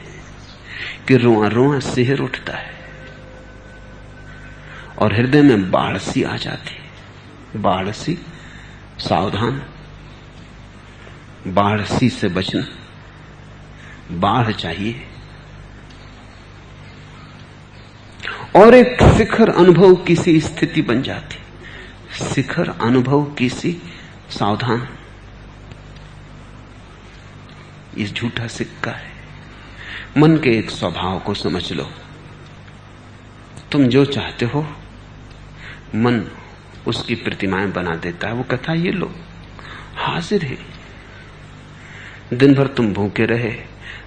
कि रोआ रोआ सिहर उठता है और हृदय में बाढ़ सी आ जाती। बाढ़ सी, सावधान, बाढ़ सी से बचना। बाढ़ चाहिए और एक शिखर अनुभव की सी स्थिति बन जाती। शिखर अनुभव की सी, सावधान, ये झूठा सिक्का है। मन के एक स्वभाव को समझ लो। तुम जो चाहते हो मन उसकी प्रतिमाएं बना देता है। वो कहता है ये लो, हाजिर है। दिन भर तुम भूखे रहे,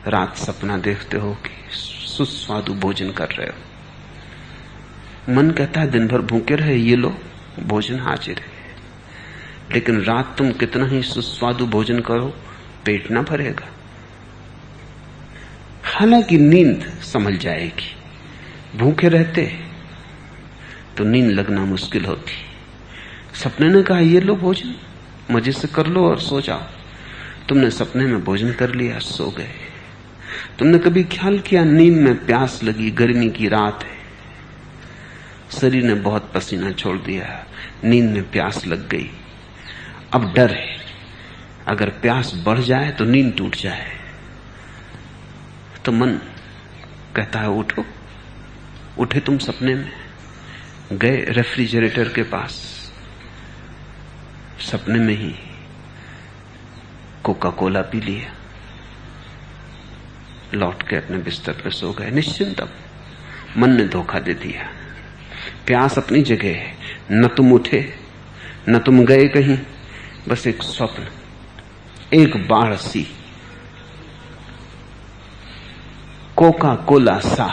रात सपना देखते हो कि सुस्वादु भोजन कर रहे हो। मन कहता है दिन भर भूखे रहे, ये लो भोजन हाजिर है। लेकिन रात तुम कितना ही सुस्वादु भोजन करो, पेट ना भरेगा। हालांकि नींद संभल जाएगी। भूखे रहते तो नींद लगना मुश्किल होती। सपने ने कहा ये लो भोजन, मजे से कर लो और सो जाओ। तुमने सपने में भोजन कर लिया, सो गए। तुमने कभी ख्याल किया नींद में प्यास लगी, गर्मी की रात है, शरीर ने बहुत पसीना छोड़ दिया, नींद में प्यास लग गई। अब डर है, अगर प्यास बढ़ जाए तो नींद टूट जाए। तो मन कहता है उठो। उठे तुम सपने में, गए रेफ्रिजरेटर के पास, सपने में ही कोका कोला पी लिया, लौट के अपने बिस्तर पे सो गए निश्चिंत। अब मन ने धोखा दे दिया। प्यास अपनी जगह है, न तुम उठे न तुम गए कहीं, बस एक स्वप्न, एक बाढ़ सी, कोका कोला सा।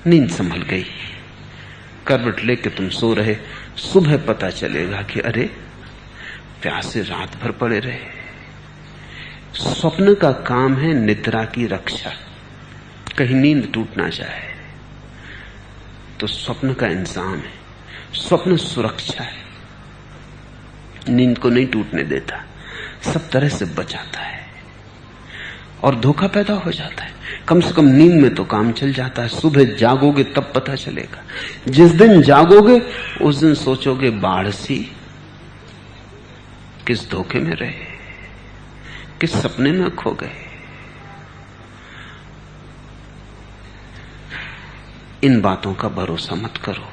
नींद संभल गई, करवट लेके तुम सो रहे, सुबह पता चलेगा कि अरे प्यासे रात भर पड़े रहे। स्वप्न का काम है निद्रा की रक्षा, कहीं नींद टूट ना जाए, तो स्वप्न का इंतजाम है। स्वप्न सुरक्षा है, नींद को नहीं टूटने देता, सब तरह से बचाता है और धोखा पैदा हो जाता है। कम से कम नींद में तो काम चल जाता है। सुबह जागोगे तब पता चलेगा। जिस दिन जागोगे उस दिन सोचोगे बाढ़ सी किस धोखे में रहे, किस सपने में खो गए। इन बातों का भरोसा मत करो।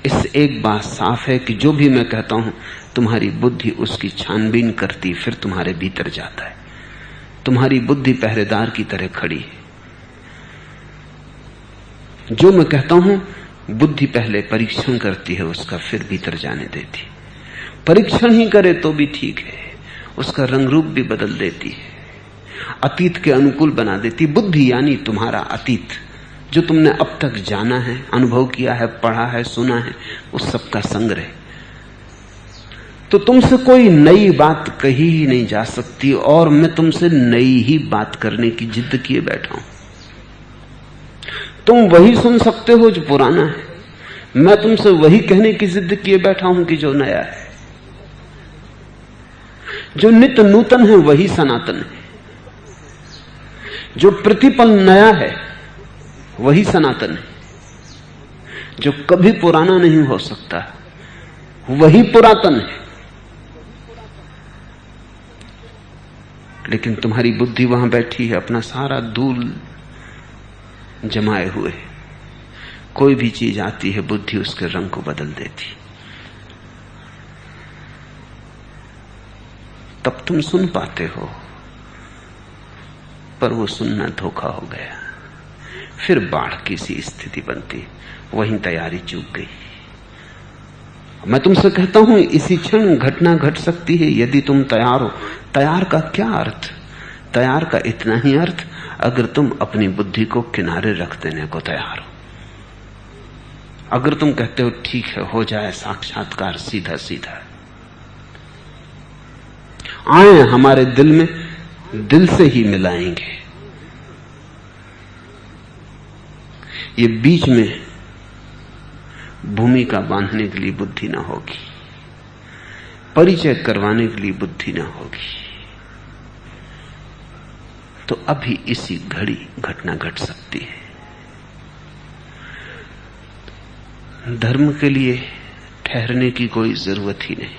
इससे एक बात साफ है कि जो भी मैं कहता हूं तुम्हारी बुद्धि उसकी छानबीन करती, फिर तुम्हारे भीतर जाता है। तुम्हारी बुद्धि पहरेदार की तरह खड़ी है। जो मैं कहता हूं बुद्धि पहले परीक्षण करती है उसका, फिर भीतर जाने देती। परीक्षण ही करे तो भी ठीक है, उसका रंग रूप भी बदल देती है, अतीत के अनुकूल बना देती। बुद्धि यानी तुम्हारा अतीत, जो तुमने अब तक जाना है, अनुभव किया है, पढ़ा है, सुना है, उस सब का संग्रह। तो तुमसे कोई नई बात कही ही नहीं जा सकती, और मैं तुमसे नई ही बात करने की जिद किए बैठा हूं। तुम वही सुन सकते हो जो पुराना है, मैं तुमसे वही कहने की जिद किए बैठा हूं कि जो नया है। जो नित्य नूतन है वही सनातन है, जो प्रतिपल नया है वही सनातन है, जो कभी पुराना नहीं हो सकता वही पुरातन है। लेकिन तुम्हारी बुद्धि वहां बैठी है अपना सारा धूल जमाए हुए। कोई भी चीज आती है बुद्धि उसके रंग को बदल देती। तब तुम सुन पाते हो, पर वो सुनना धोखा हो गया। फिर बाढ़ की सी स्थिति बनती, वहीं तैयारी चूक गई। मैं तुमसे कहता हूं इसी क्षण घटना घट सकती है यदि तुम तैयार हो। तैयार का क्या अर्थ? तैयार का इतना ही अर्थ अगर तुम अपनी बुद्धि को किनारे रख देने को तैयार हो। अगर तुम कहते हो ठीक है, हो जाए साक्षात्कार सीधा सीधा, आए हमारे दिल में, दिल से ही मिलाएंगे। ये बीच में भूमिका बांधने के लिए बुद्धि ना होगी, परिचय करवाने के लिए बुद्धि ना होगी, तो अभी इसी घड़ी घटना घट सकती है। धर्म के लिए ठहरने की कोई जरूरत ही नहीं,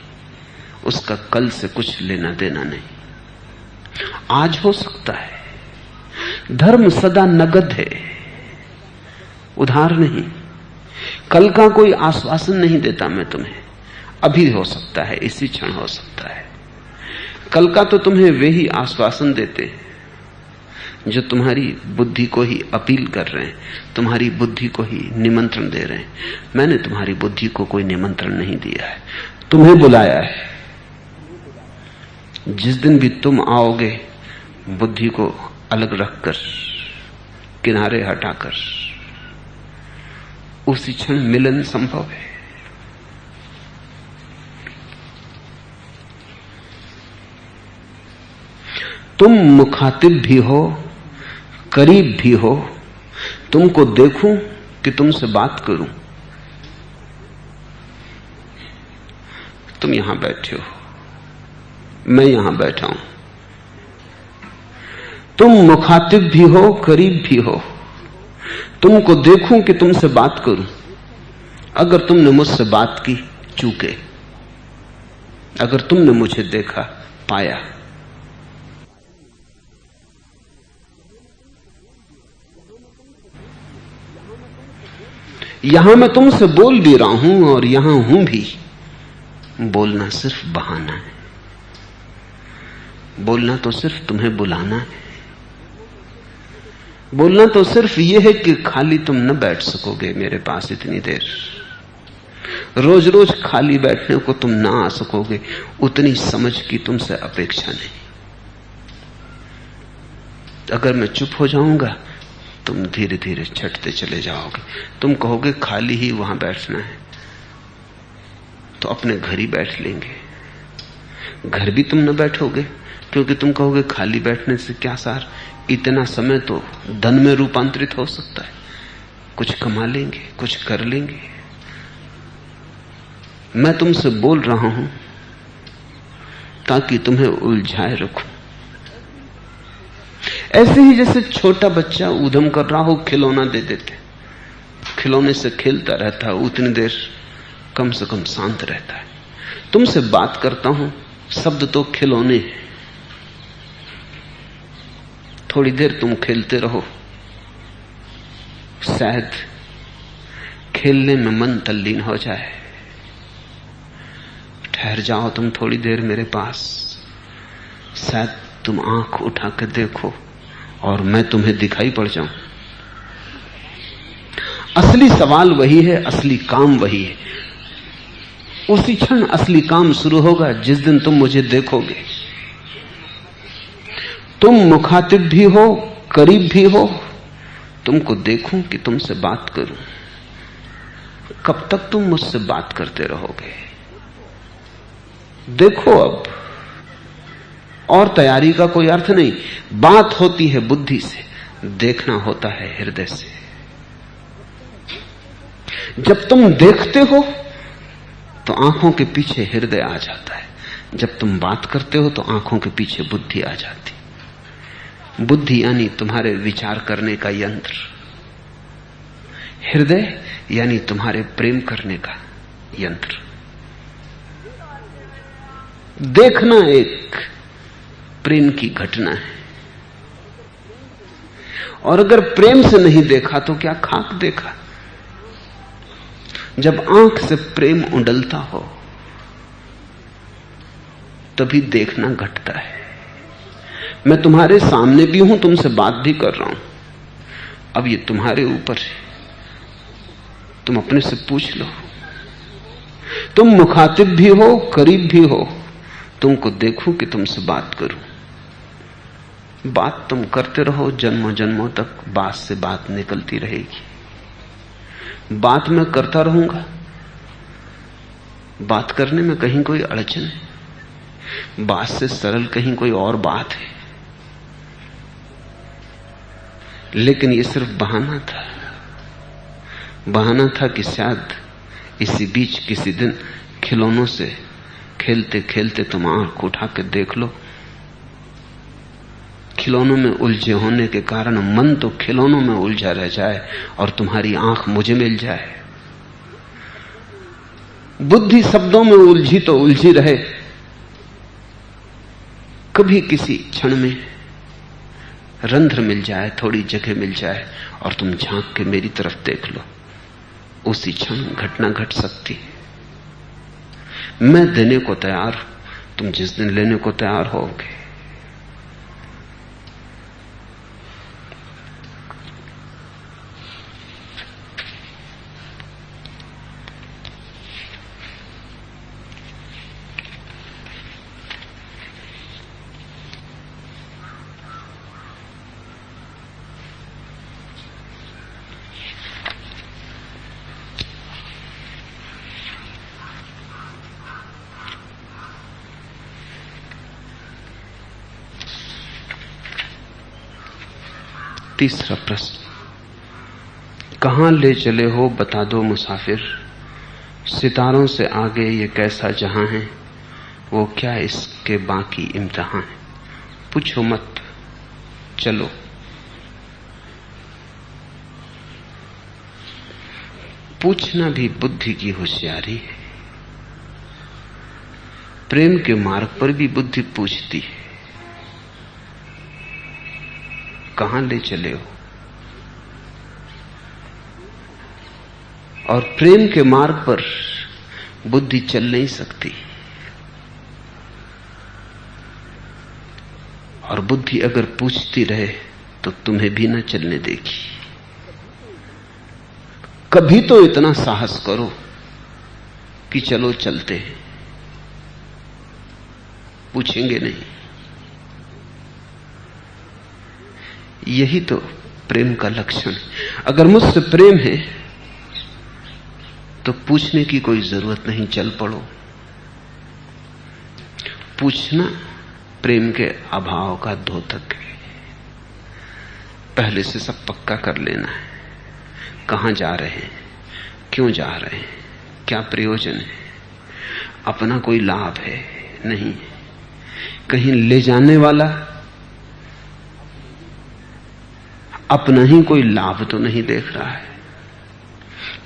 उसका कल से कुछ लेना देना नहीं। आज हो सकता है। धर्म सदा नगद है, उधार नहीं। कल का कोई आश्वासन नहीं देता मैं तुम्हें, अभी हो सकता है, इसी क्षण हो सकता है। कल का तो तुम्हें वे ही आश्वासन देते हैं जो तुम्हारी बुद्धि को ही अपील कर रहे हैं, तुम्हारी बुद्धि को ही निमंत्रण दे रहे हैं। मैंने तुम्हारी बुद्धि को कोई निमंत्रण नहीं दिया है, तुम्हें बुलाया है। जिस दिन भी तुम आओगे बुद्धि को अलग रखकर, किनारे हटाकर, उसी क्षण मिलन संभव है। तुम मुखातिब भी हो, करीब भी हो। तुमको देखूं कि तुमसे बात करूं। तुम यहां बैठे हो, मैं यहां बैठा हूं। तुम मुखातिब भी हो, करीब भी हो। तुमको देखूं कि तुमसे बात करूं। अगर तुमने मुझसे बात की, चूके। अगर तुमने मुझे देखा, पाया। यहां मैं तुमसे बोल भी रहा हूं और यहां हूं भी। बोलना सिर्फ बहाना है, बोलना तो सिर्फ तुम्हें बुलाना है। बोलना तो सिर्फ यह है कि खाली तुम न बैठ सकोगे मेरे पास इतनी देर। रोज रोज खाली बैठने को तुम ना आ सकोगे, उतनी समझ की तुमसे अपेक्षा नहीं। अगर मैं चुप हो जाऊंगा तुम धीरे धीरे छटते चले जाओगे। तुम कहोगे खाली ही वहां बैठना है, तो अपने घर ही बैठ लेंगे। घर भी तुम न बैठोगे, क्योंकि तुम कहोगे खाली बैठने से क्या सार, इतना समय तो धन में रूपांतरित हो सकता है, कुछ कमा लेंगे, कुछ कर लेंगे। मैं तुमसे बोल रहा हूं ताकि तुम्हें उलझाए रखूं। ऐसे ही जैसे छोटा बच्चा ऊधम कर रहा हो, खिलौना दे देते, खिलौने से खेलता रहता है, उतनी देर कम से कम शांत रहता है। तुमसे बात करता हूं, शब्द तो खिलौने हैं, थोड़ी देर तुम खेलते रहो, शायद खेलने में मन तल्लीन हो जाए। ठहर जाओ तुम थोड़ी देर मेरे पास, शायद तुम आंख उठा कर देखो और मैं तुम्हें दिखाई पड़ जाऊं। असली सवाल वही है, असली काम वही है। उसी क्षण असली काम शुरू होगा जिस दिन तुम मुझे देखोगे। तुम मुखातिब भी हो, करीब भी हो। तुमको देखूं कि तुमसे बात करूं। कब तक तुम मुझसे बात करते रहोगे? देखो अब, और तैयारी का कोई अर्थ नहीं। बात होती है बुद्धि से, देखना होता है हृदय से। जब तुम देखते हो तो आंखों के पीछे हृदय आ जाता है, जब तुम बात करते हो तो आंखों के पीछे बुद्धि आ जाती। बुद्धि यानी तुम्हारे विचार करने का यंत्र, हृदय यानी तुम्हारे प्रेम करने का यंत्र। देखना एक प्रेम की घटना है, और अगर प्रेम से नहीं देखा तो क्या खाक देखा। जब आंख से प्रेम उंडलता हो तभी देखना घटता है। मैं तुम्हारे सामने भी हूं, तुमसे बात भी कर रहा हूं, अब ये तुम्हारे ऊपर है, तुम अपने से पूछ लो। तुम मुखातिब भी हो, करीब भी हो। तुमको देखूं कि तुमसे बात करूं। बात तुम करते रहो, जन्मों जन्मों तक बात से बात निकलती रहेगी। बात मैं करता रहूंगा। बात करने में कहीं कोई अड़चन है? बात से सरल कहीं कोई और बात है? लेकिन ये सिर्फ बहाना था। बहाना था कि शायद इसी बीच किसी दिन खिलौनों से खेलते खेलते तुम आंख उठा के देख लो। खिलौनों में उलझे होने के कारण मन तो खिलौनों में उलझा रह जाए और तुम्हारी आंख मुझे मिल जाए। बुद्धि शब्दों में उलझी तो उलझी रहे, कभी किसी क्षण में रंध्र मिल जाए, थोड़ी जगह मिल जाए और तुम झांक के मेरी तरफ देख लो। उसी क्षण घटना घट सकती है। मैं देने को तैयार हूं, तुम जिस दिन लेने को तैयार होगे। तीसरा प्रश्न, कहां ले चले हो बता दो मुसाफिर, सितारों से आगे ये कैसा जहां है, वो क्या इसके बाकी इम्तिहान है। पूछो मत, चलो। पूछना भी बुद्धि की होशियारी है। प्रेम के मार्ग पर भी बुद्धि पूछती है, कहां ले चले हो। और प्रेम के मार्ग पर बुद्धि चल नहीं सकती, और बुद्धि अगर पूछती रहे तो तुम्हें भी न चलने देगी। कभी तो इतना साहस करो कि चलो चलते हैं, पूछेंगे नहीं। यही तो प्रेम का लक्षण। अगर मुझसे प्रेम है तो पूछने की कोई जरूरत नहीं, चल पड़ो। पूछना प्रेम के अभाव का द्योतक है। पहले से सब पक्का कर लेना है, कहां जा रहे हैं, क्यों जा रहे हैं, क्या प्रयोजन है, अपना कोई लाभ है नहीं, कहीं ले जाने वाला अपना ही कोई लाभ तो नहीं देख रहा है,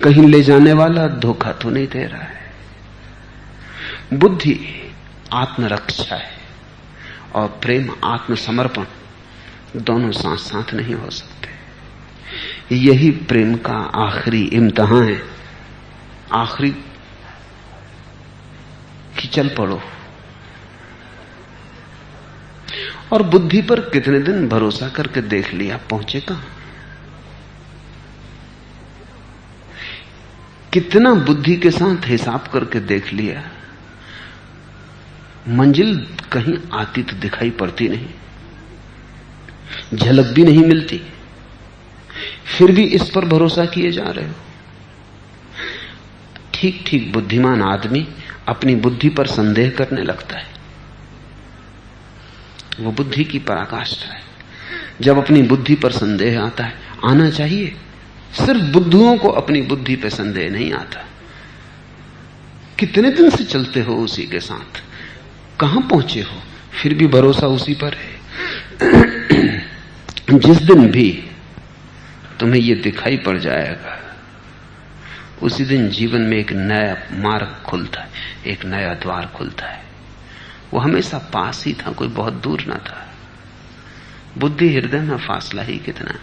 कहीं ले जाने वाला धोखा तो नहीं दे रहा है। बुद्धि आत्मरक्षा है और प्रेम आत्मसमर्पण, दोनों साथ साथ नहीं हो सकते। यही प्रेम का आखिरी इम्तिहान है, आखिरी कि चल पड़ो। और बुद्धि पर कितने दिन भरोसा करके देख लिया, पहुंचे कहां? कितना बुद्धि के साथ हिसाब करके देख लिया, मंजिल कहीं आती तो दिखाई पड़ती नहीं, झलक भी नहीं मिलती, फिर भी इस पर भरोसा किए जा रहे हो। ठीक ठीक बुद्धिमान आदमी अपनी बुद्धि पर संदेह करने लगता है, वो बुद्धि की पराकाष्ठा है। जब अपनी बुद्धि पर संदेह आता है, आना चाहिए, सिर्फ बुद्धुओं को अपनी बुद्धि पर संदेह नहीं आता। कितने दिन से चलते हो उसी के साथ, कहां पहुंचे हो, फिर भी भरोसा उसी पर है। जिस दिन भी तुम्हें यह दिखाई पड़ जाएगा, उसी दिन जीवन में एक नया मार्ग खुलता है, एक नया द्वार खुलता है। वो हमेशा पास ही था, कोई बहुत दूर ना था। बुद्धि हृदय में फासला ही कितना है,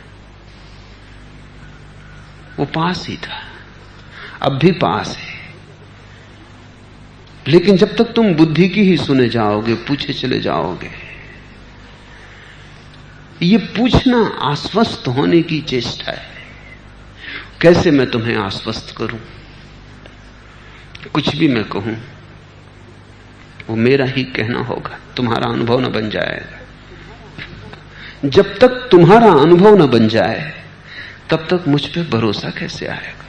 वो पास ही था, अब भी पास है। लेकिन जब तक तुम बुद्धि की ही सुने जाओगे, पूछे चले जाओगे, ये पूछना आश्वस्त होने की चेष्टा है। कैसे मैं तुम्हें आश्वस्त करूं? कुछ भी मैं कहूं वो मेरा ही कहना होगा, तुम्हारा अनुभव न बन जाएगा। जब तक तुम्हारा अनुभव न बन जाए तब तक मुझ पे भरोसा कैसे आएगा?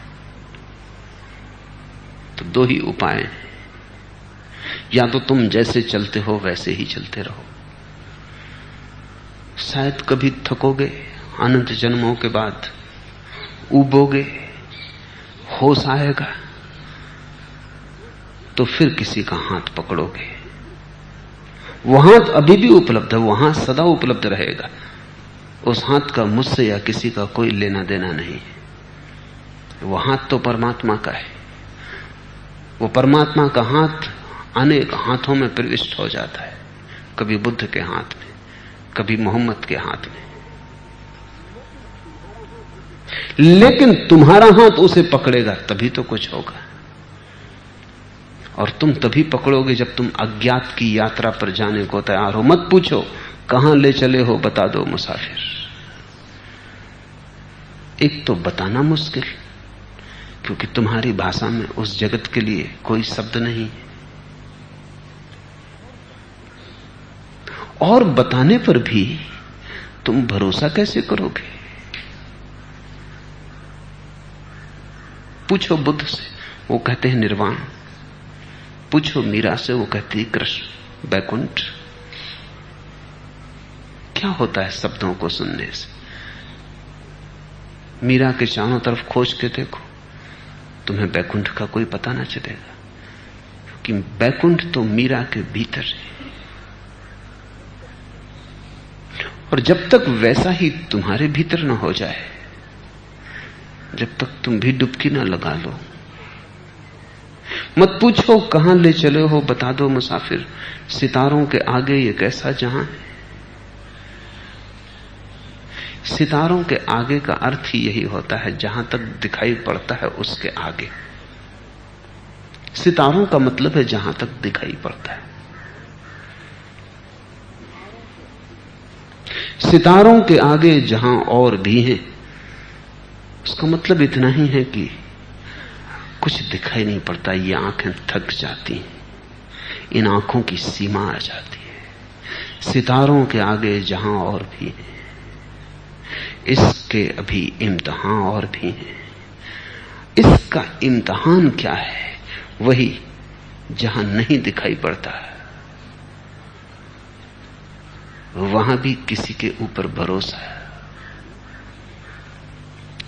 तो दो ही उपाय हैं, या तो तुम जैसे चलते हो वैसे ही चलते रहो, शायद कभी थकोगे, अनंत जन्मों के बाद उबोगे, होश आएगा तो फिर किसी का हाथ पकड़ोगे। वो हाथ अभी भी उपलब्ध है, वो हाथ सदा उपलब्ध रहेगा। उस हाथ का मुझसे या किसी का कोई लेना देना नहीं है। वो हाथ तो परमात्मा का है। वो परमात्मा का हाथ अनेक हाथों में प्रविष्ट हो जाता है, कभी बुद्ध के हाथ में, कभी मोहम्मद के हाथ में, लेकिन तुम्हारा हाथ उसे पकड़ेगा तभी तो कुछ होगा। और तुम तभी पकड़ोगे जब तुम अज्ञात की यात्रा पर जाने को तैयार हो। मत पूछो कहां ले चले हो, बता दो मुसाफिर। एक तो बताना मुश्किल, क्योंकि तुम्हारी भाषा में उस जगत के लिए कोई शब्द नहीं, और बताने पर भी तुम भरोसा कैसे करोगे? पूछो बुद्ध से, वो कहते हैं निर्वाण। पूछो मीरा से, वो कहती है कृष्ण, बैकुंठ। क्या होता है शब्दों को सुनने से? मीरा के चारों तरफ खोज के देखो, तुम्हें बैकुंठ का कोई पता ना चलेगा, क्योंकि बैकुंठ तो मीरा के भीतर है। और जब तक वैसा ही तुम्हारे भीतर न हो जाए, जब तक तुम भी डुबकी ना लगा लो। मत पूछो कहां ले चले हो, बता दो मुसाफिर। सितारों के आगे ये कैसा जहां है? सितारों के आगे का अर्थ ही यही होता है, जहां तक दिखाई पड़ता है उसके आगे। सितारों का मतलब है जहां तक दिखाई पड़ता है। सितारों के आगे जहां और भी हैं, उसका मतलब इतना ही है कि कुछ दिखाई नहीं पड़ता, ये आंखें थक जाती हैं, इन आंखों की सीमा आ जाती है। सितारों के आगे जहां और भी है, इसके अभी इम्तिहान और भी हैं। इसका इम्तिहान क्या है? वही जहां नहीं दिखाई पड़ता वहां भी किसी के ऊपर भरोसा है।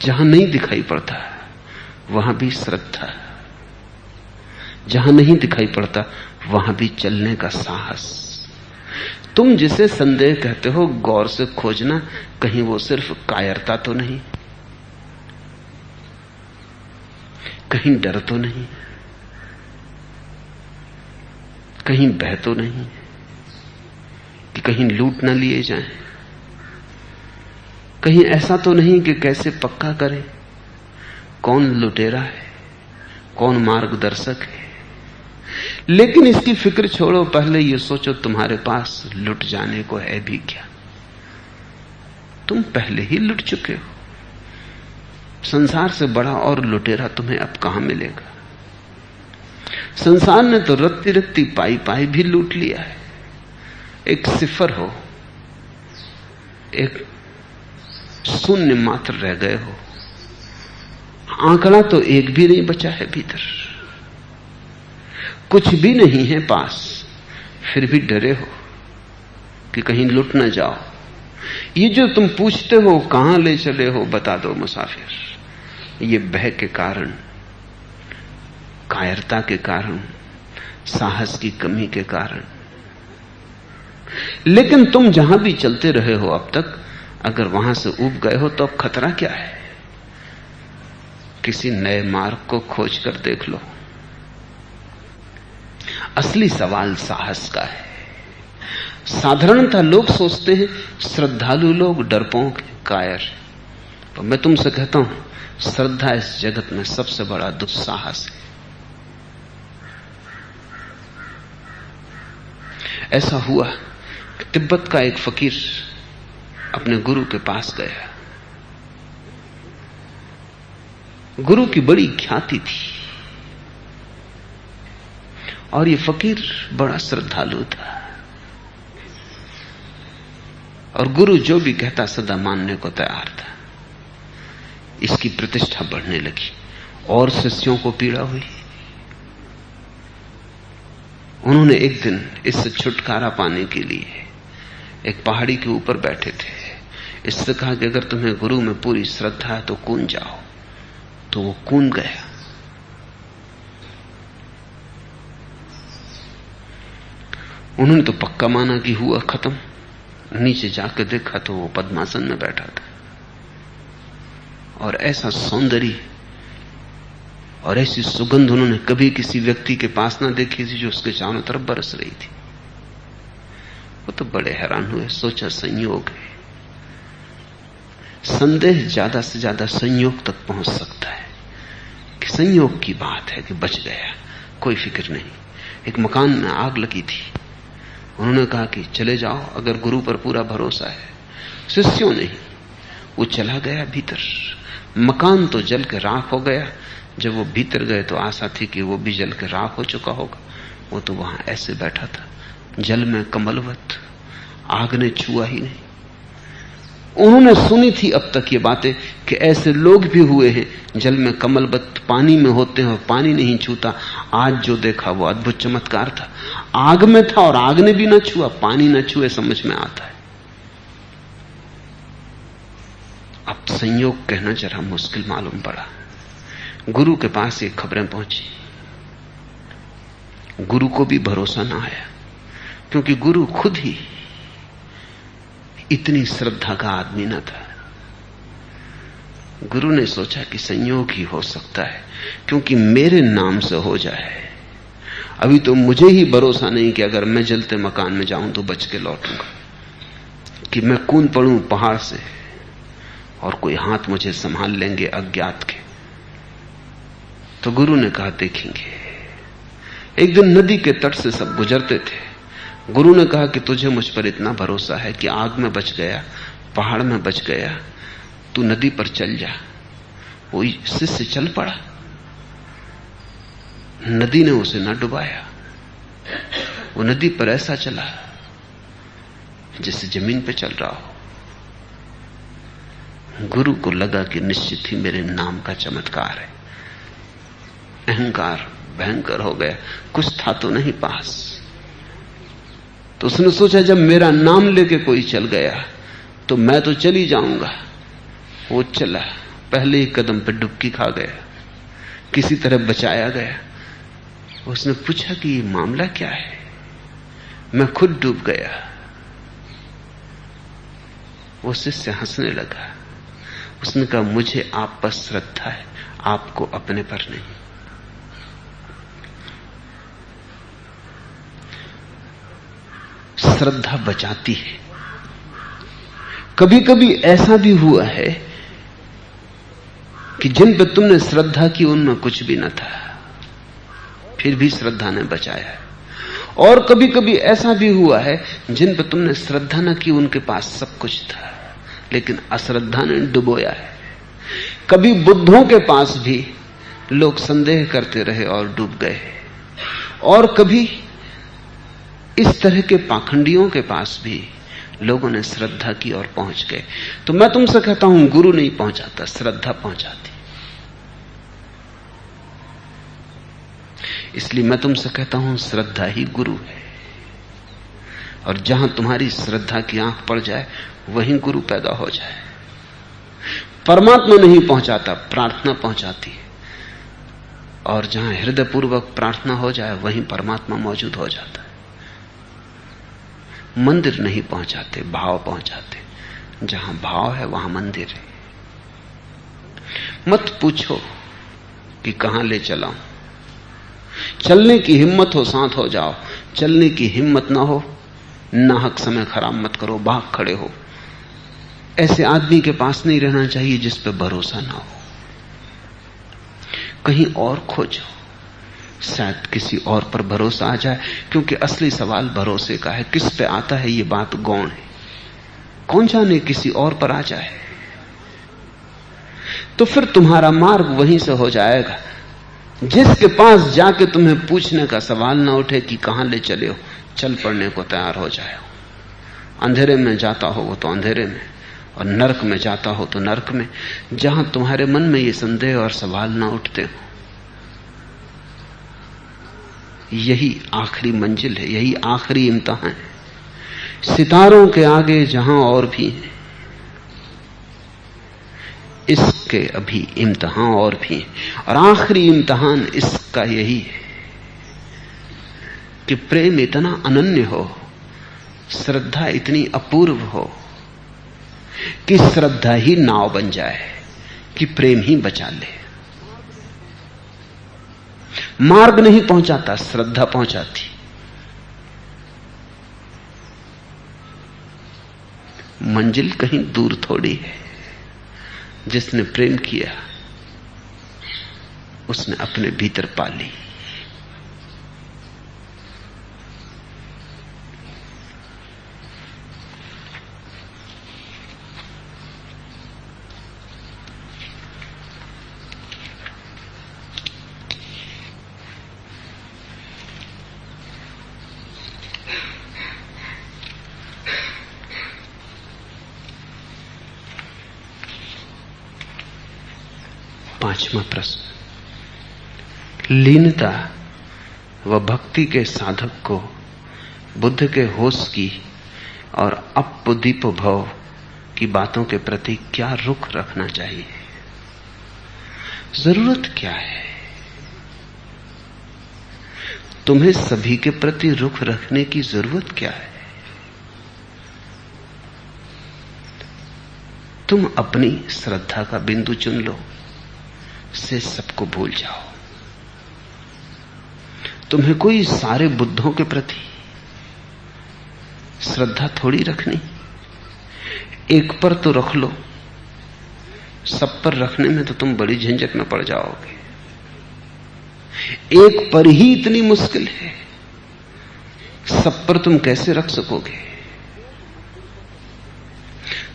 जहां नहीं दिखाई पड़ता वहां भी श्रद्धा, जहां नहीं दिखाई पड़ता वहां भी चलने का साहस। तुम जिसे संदेह कहते हो, गौर से खोजना, कहीं वो सिर्फ कायरता तो नहीं, कहीं डर तो नहीं, कहीं भय तो नहीं कि कहीं लूट ना लिए जाएं, कहीं ऐसा तो नहीं कि कैसे पक्का करें कौन लुटेरा है, कौन मार्गदर्शक है। लेकिन इसकी फिक्र छोड़ो, पहले ये सोचो तुम्हारे पास लुट जाने को है भी क्या? तुम पहले ही लुट चुके हो। संसार से बड़ा और लुटेरा तुम्हें अब कहां मिलेगा? संसार ने तो रत्ती रत्ती पाई पाई भी लूट लिया है। एक सिफर हो, एक शून्य मात्र रह गए हो, आंकड़ा तो एक भी नहीं बचा है भीतर, कुछ भी नहीं है पास, फिर भी डरे हो कि कहीं लुट ना जाओ। ये जो तुम पूछते हो कहां ले चले हो, बता दो मुसाफिर, ये भय के कारण, कायरता के कारण, साहस की कमी के कारण। लेकिन तुम जहां भी चलते रहे हो अब तक, अगर वहां से ऊब गए हो तो अब खतरा क्या है? किसी नए मार्ग को खोज कर देख लो। असली सवाल साहस का है। साधारणतः लोग सोचते हैं श्रद्धालु लोग डरपोक, कायर। तो मैं तुमसे कहता हूं, श्रद्धा इस जगत में सबसे बड़ा दुस्साहस है। ऐसा हुआ कि तिब्बत का एक फकीर अपने गुरु के पास गया। गुरु की बड़ी ख्याति थी और ये फकीर बड़ा श्रद्धालु था और गुरु जो भी कहता सदा मानने को तैयार था। इसकी प्रतिष्ठा बढ़ने लगी और शिष्यों को पीड़ा हुई। उन्होंने एक दिन इससे छुटकारा पाने के लिए एक पहाड़ी के ऊपर बैठे थे। इससे कहा कि अगर तुम्हें गुरु में पूरी श्रद्धा है तो कूद जाओ। तो वो कूद गया। उन्होंने तो पक्का माना कि हुआ खत्म। नीचे जाकर देखा तो वो पद्मासन में बैठा था और ऐसा सौंदर्य और ऐसी सुगंध उन्होंने कभी किसी व्यक्ति के पास ना देखी थी जो उसके चारों तरफ बरस रही थी। वो तो बड़े हैरान हुए, सोचा संयोग है। संदेह ज्यादा से ज्यादा संयोग तक पहुंच सकता है कि संयोग की बात है कि बच गया, कोई फिक्र नहीं। एक मकान में आग लगी थी। उन्होंने कहा कि चले जाओ अगर गुरु पर पूरा भरोसा है। शिष्यों नहीं, वो चला गया भीतर। मकान तो जल के राख हो गया। जब वो भीतर गए तो आशा थी कि वो भी जल के राख हो चुका होगा। वो तो वहां ऐसे बैठा था, जल में कमलवत, आग ने छुआ ही नहीं। उन्होंने सुनी थी अब तक ये बातें कि ऐसे लोग भी हुए हैं जल में कमलवत, पानी में होते हैं और पानी नहीं छूता। आज जो देखा वो अद्भुत चमत्कार था। आग में था और आग ने भी ना छुआ, पानी ना छुए, समझ में आता है। अब संयोग कहना जरा मुश्किल मालूम पड़ा। गुरु के पास ये खबरें पहुंची। गुरु को भी भरोसा ना आया क्योंकि गुरु खुद ही इतनी श्रद्धा का आदमी न था। गुरु ने सोचा कि संयोग ही हो सकता है क्योंकि मेरे नाम से हो जाए। अभी तो मुझे ही भरोसा नहीं कि अगर मैं जलते मकान में जाऊं तो बच के लौटूंगा, कि मैं कूद पड़ूं पहाड़ से और कोई हाथ मुझे संभाल लेंगे अज्ञात के। तो गुरु ने कहा देखेंगे। एक दिन नदी के तट से सब गुजरते थे। गुरु ने कहा कि तुझे मुझ पर इतना भरोसा है कि आग में बच गया, पहाड़ में बच गया, तू नदी पर चल जा। वो शिष्य चल पड़ा। नदी ने उसे न डुबाया। वो नदी पर ऐसा चला जैसे जमीन पे चल रहा हो। गुरु को लगा कि निश्चित ही मेरे नाम का चमत्कार है। अहंकार भयंकर हो गया, कुछ था तो नहीं पास। तो उसने सोचा जब मेरा नाम लेके कोई चल गया तो मैं तो चल ही जाऊंगा। वो चला, पहले ही कदम पे डुबकी खा गया, किसी तरह बचाया गया। उसने पूछा कि ये मामला क्या है? मैं खुद डूब गया। वो शिष्य हंसने लगा। उसने कहा मुझे आप पर श्रद्धा है, आपको अपने पर नहीं। श्रद्धा बचाती है। कभी कभी ऐसा भी हुआ है कि जिन पर तुमने श्रद्धा की उनमें कुछ भी न था, फिर भी श्रद्धा ने बचाया है। और कभी कभी ऐसा भी हुआ है जिन पर तुमने श्रद्धा न की उनके पास सब कुछ था, लेकिन अश्रद्धा ने डुबोया है। कभी बुद्धों के पास भी लोग संदेह करते रहे और डूब गए, और कभी इस तरह के पाखंडियों के पास भी लोगों ने श्रद्धा की और पहुंच गए। तो मैं तुमसे कहता हूं गुरु नहीं पहुंचाता, श्रद्धा पहुंचाती। इसलिए मैं तुमसे कहता हूं श्रद्धा ही गुरु है, और जहां तुम्हारी श्रद्धा की आंख पड़ जाए वहीं गुरु पैदा हो जाए। परमात्मा नहीं पहुंचाता, प्रार्थना पहुंचाती है, और जहां हृदयपूर्वक प्रार्थना हो जाए वहीं परमात्मा मौजूद हो जाता है। मंदिर नहीं पहुंचाते, भाव पहुंचाते। जहां भाव है वहां मंदिर है। मत पूछो कि कहां ले चलाऊं। चलने की हिम्मत हो साथ हो जाओ, चलने की हिम्मत ना हो नाहक समय खराब मत करो, भाग खड़े हो। ऐसे आदमी के पास नहीं रहना चाहिए जिस पे भरोसा ना हो। कहीं और खोजो, शायद किसी और पर भरोसा आ जाए, क्योंकि असली सवाल भरोसे का है। किस पे आता है ये बात गौण है, कौन जाने किसी और पर आ जाए तो फिर तुम्हारा मार्ग वहीं से हो जाएगा। जिसके पास जाके तुम्हें पूछने का सवाल ना उठे कि कहां ले चले हो, चल पड़ने को तैयार हो जाए। अंधेरे में जाता हो वो तो अंधेरे में, और नरक में जाता हो तो नरक में। जहां तुम्हारे मन में ये संदेह और सवाल ना उठते हो, यही आखिरी मंजिल है, यही आखिरी इम्तिहान है। सितारों के आगे जहां और भी है, इसके अभी इम्तिहान और भी है। और आखिरी इम्तिहान इसका यही है कि प्रेम इतना अनन्य हो, श्रद्धा इतनी अपूर्व हो कि श्रद्धा ही नाव बन जाए, कि प्रेम ही बचा ले। मार्ग नहीं पहुंचाता, श्रद्धा पहुंचाती। मंजिल कहीं दूर थोड़ी है। जिसने प्रेम किया उसने अपने भीतर पा ली। पांचवा प्रश्न। लीनता व भक्ति के साधक को बुद्ध के होश की और अपुदीप भव की बातों के प्रति क्या रुख रखना चाहिए? जरूरत क्या है? तुम्हें सभी के प्रति रुख रखने की जरूरत क्या है? तुम अपनी श्रद्धा का बिंदु चुन लो, से सबको भूल जाओ। तुम्हें कोई सारे बुद्धों के प्रति श्रद्धा थोड़ी रखनी। एक पर तो रख लो, सब पर रखने में तो तुम बड़ी झंझट में पड़ जाओगे। एक पर ही इतनी मुश्किल है, सब पर तुम कैसे रख सकोगे?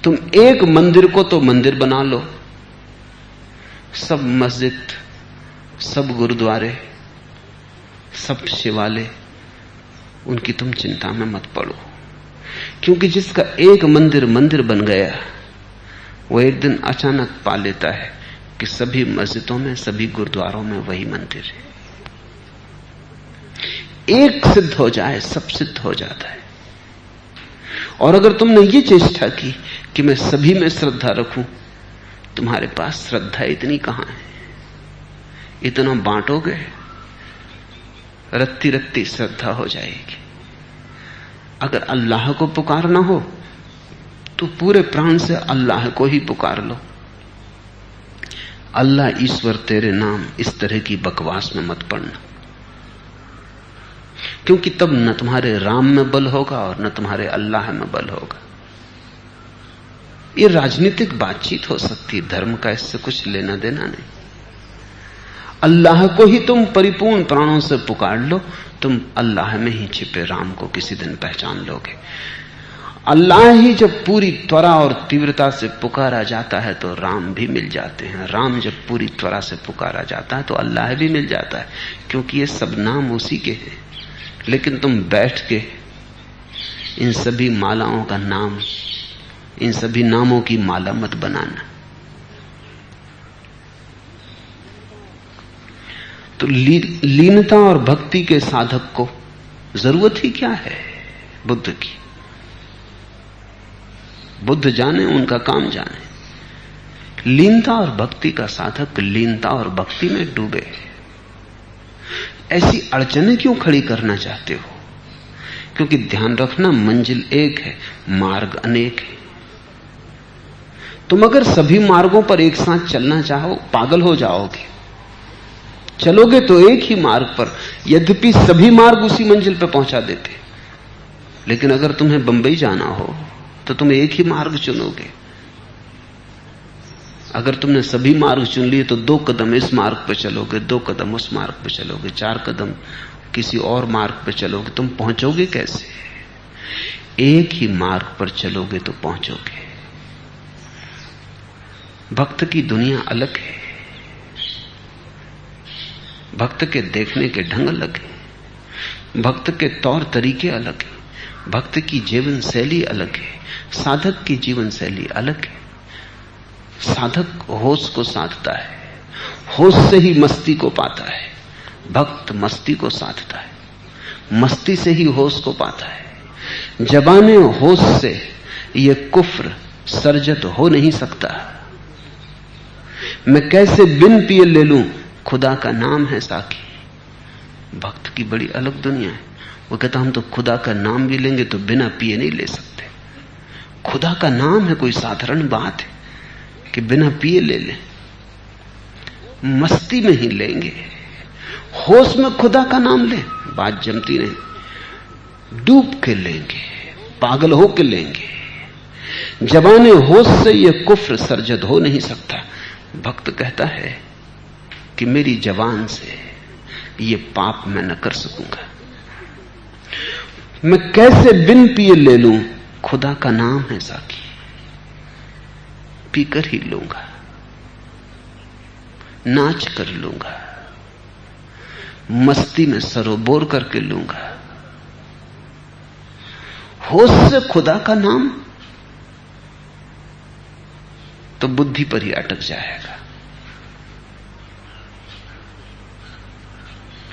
तुम एक मंदिर को तो मंदिर बना लो, सब मस्जिद, सब गुरुद्वारे, सब शिवालय, उनकी तुम चिंता में मत पड़ो। क्योंकि जिसका एक मंदिर मंदिर बन गया वो एक दिन अचानक पा लेता है कि सभी मस्जिदों में, सभी गुरुद्वारों में वही मंदिर है। एक सिद्ध हो जाए सब सिद्ध हो जाता है। और अगर तुमने ये चेष्टा की कि मैं सभी में श्रद्धा रखूं, तुम्हारे पास श्रद्धा इतनी कहां है। इतना बांटोगे, रत्ती रत्ती श्रद्धा हो जाएगी। अगर अल्लाह को पुकारना हो तो पूरे प्राण से अल्लाह को ही पुकार लो। अल्लाह ईश्वर तेरे नाम, इस तरह की बकवास में मत पड़ना, क्योंकि तब न तुम्हारे राम में बल होगा और न तुम्हारे अल्लाह में बल होगा। ये राजनीतिक बातचीत हो सकती है, धर्म का इससे कुछ लेना देना नहीं। अल्लाह को ही तुम परिपूर्ण प्राणों से पुकार लो, तुम अल्लाह में ही छिपे राम को किसी दिन पहचान लोगे। अल्लाह ही जब पूरी त्वरा और तीव्रता से पुकारा जाता है तो राम भी मिल जाते हैं। राम जब पूरी त्वरा से पुकारा जाता है तो अल्लाह भी मिल जाता है, क्योंकि ये सब नाम उसी के हैं। लेकिन तुम बैठ के इन सभी मालाओं का नाम, इन सभी नामों की माला मत बनाना। तो लीनता और भक्ति के साधक को जरूरत ही क्या है बुद्ध की। बुद्ध जाने, उनका काम जाने। लीनता और भक्ति का साधक लीनता और भक्ति में डूबे। ऐसी अड़चनें क्यों खड़ी करना चाहते हो? क्योंकि ध्यान रखना, मंजिल एक है, मार्ग अनेक है। तुम अगर सभी मार्गों पर एक साथ चलना चाहो, पागल हो जाओगे। चलोगे तो एक ही मार्ग पर, यद्यपि सभी मार्ग उसी मंजिल पर पहुंचा देते। लेकिन अगर तुम्हें बंबई जाना हो तो तुम एक ही मार्ग चुनोगे। अगर तुमने सभी मार्ग चुन लिए तो 2 कदम इस मार्ग पर चलोगे, 2 कदम उस मार्ग पर चलोगे, 4 कदम किसी और मार्ग पर चलोगे। तुम पहुंचोगे कैसे? एक ही मार्ग पर चलोगे तो पहुंचोगे। भक्त की दुनिया अलग है। भक्त के देखने के ढंग अलग है, भक्त के तौर तरीके अलग है, भक्त की जीवन शैली अलग है, साधक की जीवन शैली अलग है। साधक होश को साधता है, होश से ही मस्ती को पाता है। भक्त मस्ती को साधता है, मस्ती से ही होश को पाता है। जबाने होश से यह कुफ्र सर्जत हो नहीं सकता। मैं कैसे बिन पिए ले लूं, खुदा का नाम है साकी। भक्त की बड़ी अलग दुनिया है। वो कहता हम तो खुदा का नाम भी लेंगे तो बिना पिए नहीं ले सकते। खुदा का नाम है कोई साधारण बात है कि बिना पिए ले लें? मस्ती में ही लेंगे, होश में खुदा का नाम लें, बात जमती नहीं। डूब के लेंगे, पागल हो के लेंगे। जबाने होश से यह कुफ्र सर्जत हो नहीं सकता। भक्त कहता है कि मेरी जबान से यह पाप मैं न कर सकूंगा। मैं कैसे बिन पिए ले लूं, खुदा का नाम है साकी, पीकर ही लूंगा, नाच कर लूंगा, मस्ती में सरोबोर करके लूंगा। होश से खुदा का नाम तो बुद्धि पर ही अटक जाएगा।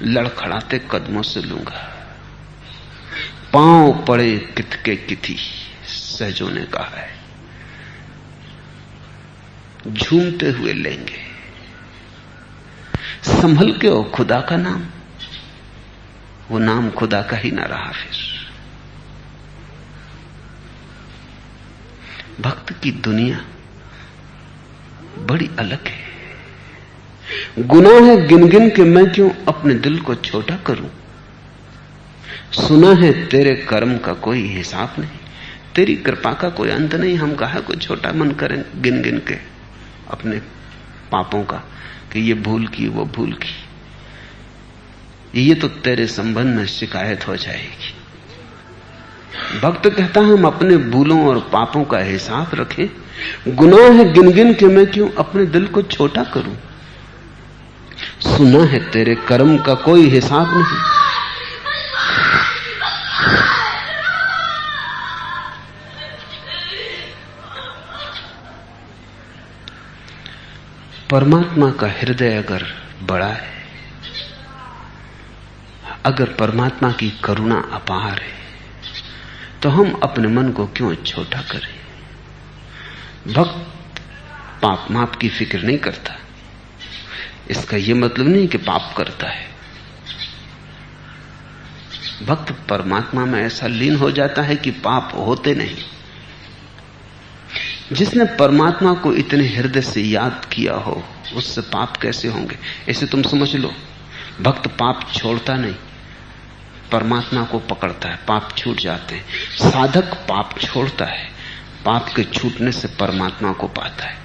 लड़खड़ाते कदमों से लूंगा। पांव पड़े कितके किथी, सहजों ने कहा है। झूमते हुए लेंगे। संभल के हो खुदा का नाम, वो नाम खुदा का ही ना रहा। फिर भक्त की दुनिया बड़ी अलग है। गुनाह है गिन गिन के मैं क्यों अपने दिल को छोटा करूं। सुना है तेरे कर्म का कोई हिसाब नहीं, तेरी कृपा का कोई अंत नहीं। हम काहे को छोटा मन करें गिन गिन के अपने पापों का कि ये भूल की वो भूल की। ये तो तेरे संबंध में शिकायत हो जाएगी। भक्त कहता है हम अपने भूलों और पापों का हिसाब रखें। गुनाह है गिन गिन के मैं क्यों अपने दिल को छोटा करूं। सुना है तेरे कर्म का कोई हिसाब नहीं। परमात्मा का हृदय अगर बड़ा है, अगर परमात्मा की करुणा अपार है, तो हम अपने मन को क्यों छोटा करें? भक्त पाप माप की फिक्र नहीं करता। इसका यह मतलब नहीं कि पाप करता है। भक्त परमात्मा में ऐसा लीन हो जाता है कि पाप होते नहीं। जिसने परमात्मा को इतने हृदय से याद किया हो, उससे पाप कैसे होंगे? इसे तुम समझ लो। भक्त पाप छोड़ता नहीं, परमात्मा को पकड़ता है, पाप छूट जाते हैं। साधक पाप छोड़ता है, पाप के छूटने से परमात्मा को पाता है।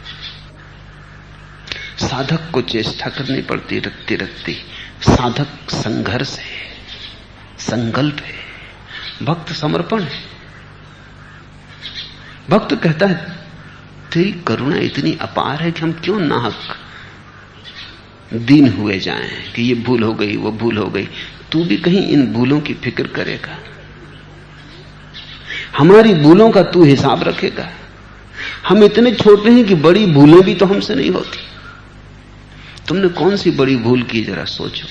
साधक को चेष्टा करनी पड़ती रत्ती रत्ती। साधक संघर्ष है, संकल्प है। भक्त समर्पण है। भक्त कहता है तेरी करुणा इतनी अपार है कि हम क्यों नाहक दीन हुए जाएं कि ये भूल हो गई, वो भूल हो गई। तू भी कहीं इन भूलों की फिक्र करेगा? हमारी भूलों का तू हिसाब रखेगा? हम इतने छोटे हैं कि बड़ी भूलें भी तो हमसे नहीं होती। तुमने कौन सी बड़ी भूल की, जरा सोचो।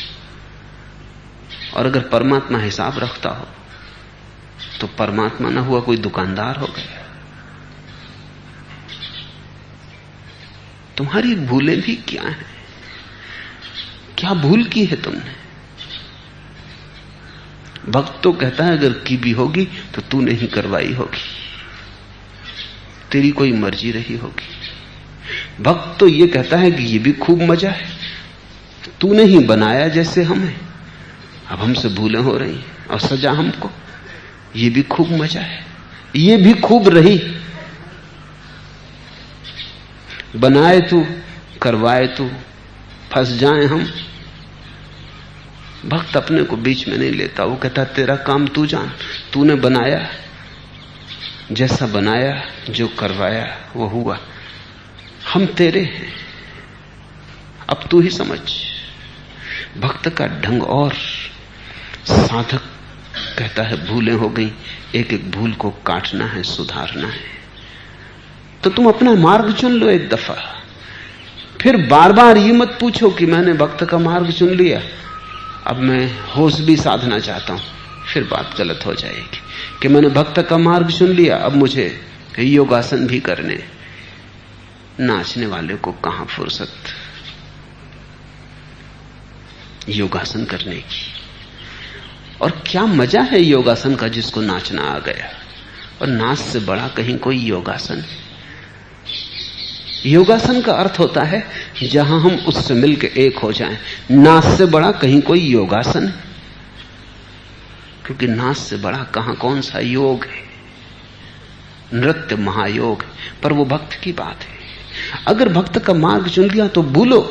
और अगर परमात्मा हिसाब रखता हो तो परमात्मा ना हुआ कोई दुकानदार हो गया। तुम्हारी भूलें भी क्या हैं? क्या भूल की है तुमने? भक्त तो कहता है अगर की भी होगी तो तूने ही करवाई होगी, तेरी कोई मर्जी रही होगी। भक्त तो ये कहता है कि ये भी खूब मजा है, तूने ही बनाया जैसे हमें, अब हमसे भूलें हो रही हैं और सजा हमको। ये भी खूब मजा है, ये भी खूब रही। बनाए तू, करवाए तू, फंस जाए हम। भक्त अपने को बीच में नहीं लेता। वो कहता तेरा काम तू जान, तूने बनाया, जैसा बनाया, जो करवाया वो हुआ। हम तेरे हैं, अब तू ही समझ। भक्त का ढंग और। साधक कहता है भूलें हो गई, एक एक भूल को काटना है, सुधारना है। तो तुम अपना मार्ग चुन लो एक दफा, फिर बार बार ये मत पूछो कि मैंने भक्त का मार्ग चुन लिया, अब मैं होश भी साधना चाहता हूं। फिर बात गलत हो जाएगी कि मैंने भक्त का मार्ग चुन लिया, अब मुझे योगासन भी करने। नाचने वाले को कहां फुर्सत योगासन करने की। और क्या मजा है योगासन का जिसको नाचना आ गया। और नाच से बड़ा कहीं कोई योगासन? योगासन का अर्थ होता है जहां हम उससे मिलकर एक हो जाएं। नाच से बड़ा कहीं कोई योगासन है? क्योंकि नाच से बड़ा कहां कौन सा योग है। नृत्य महायोग है, पर वो भक्त की बात है। अगर भक्त का मार्ग चुन लिया तो भूलो।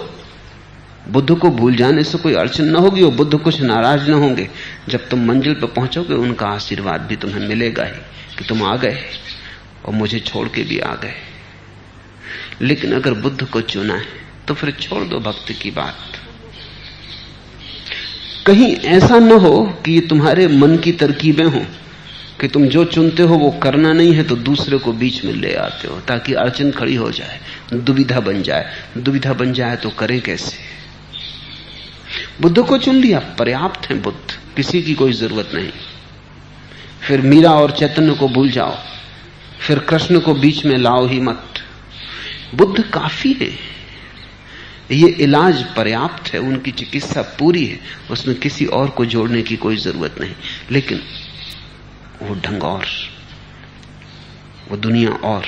बुद्ध को भूल जाने से कोई अड़चन न होगी और बुद्ध कुछ नाराज न होंगे। जब तुम मंजिल पर पहुंचोगे उनका आशीर्वाद भी तुम्हें मिलेगा ही कि तुम आ गए और मुझे छोड़ के भी आ गए। लेकिन अगर बुद्ध को चुना है तो फिर छोड़ दो भक्त की बात। कहीं ऐसा न हो कि ये तुम्हारे मन की तरकीबें हो कि तुम जो चुनते हो वो करना नहीं है तो दूसरे को बीच में ले आते हो ताकि अड़चन खड़ी हो जाए, दुविधा बन जाए। दुविधा बन जाए तो करें कैसे? बुद्ध को चुन लिया, पर्याप्त है बुद्ध, किसी की कोई जरूरत नहीं। फिर मीरा और चैतन्य को भूल जाओ, फिर कृष्ण को बीच में लाओ ही मत। बुद्ध काफी है, ये इलाज पर्याप्त है, उनकी चिकित्सा पूरी है, उसमें किसी और को जोड़ने की कोई जरूरत नहीं। लेकिन वो ढंग और, वो दुनिया और,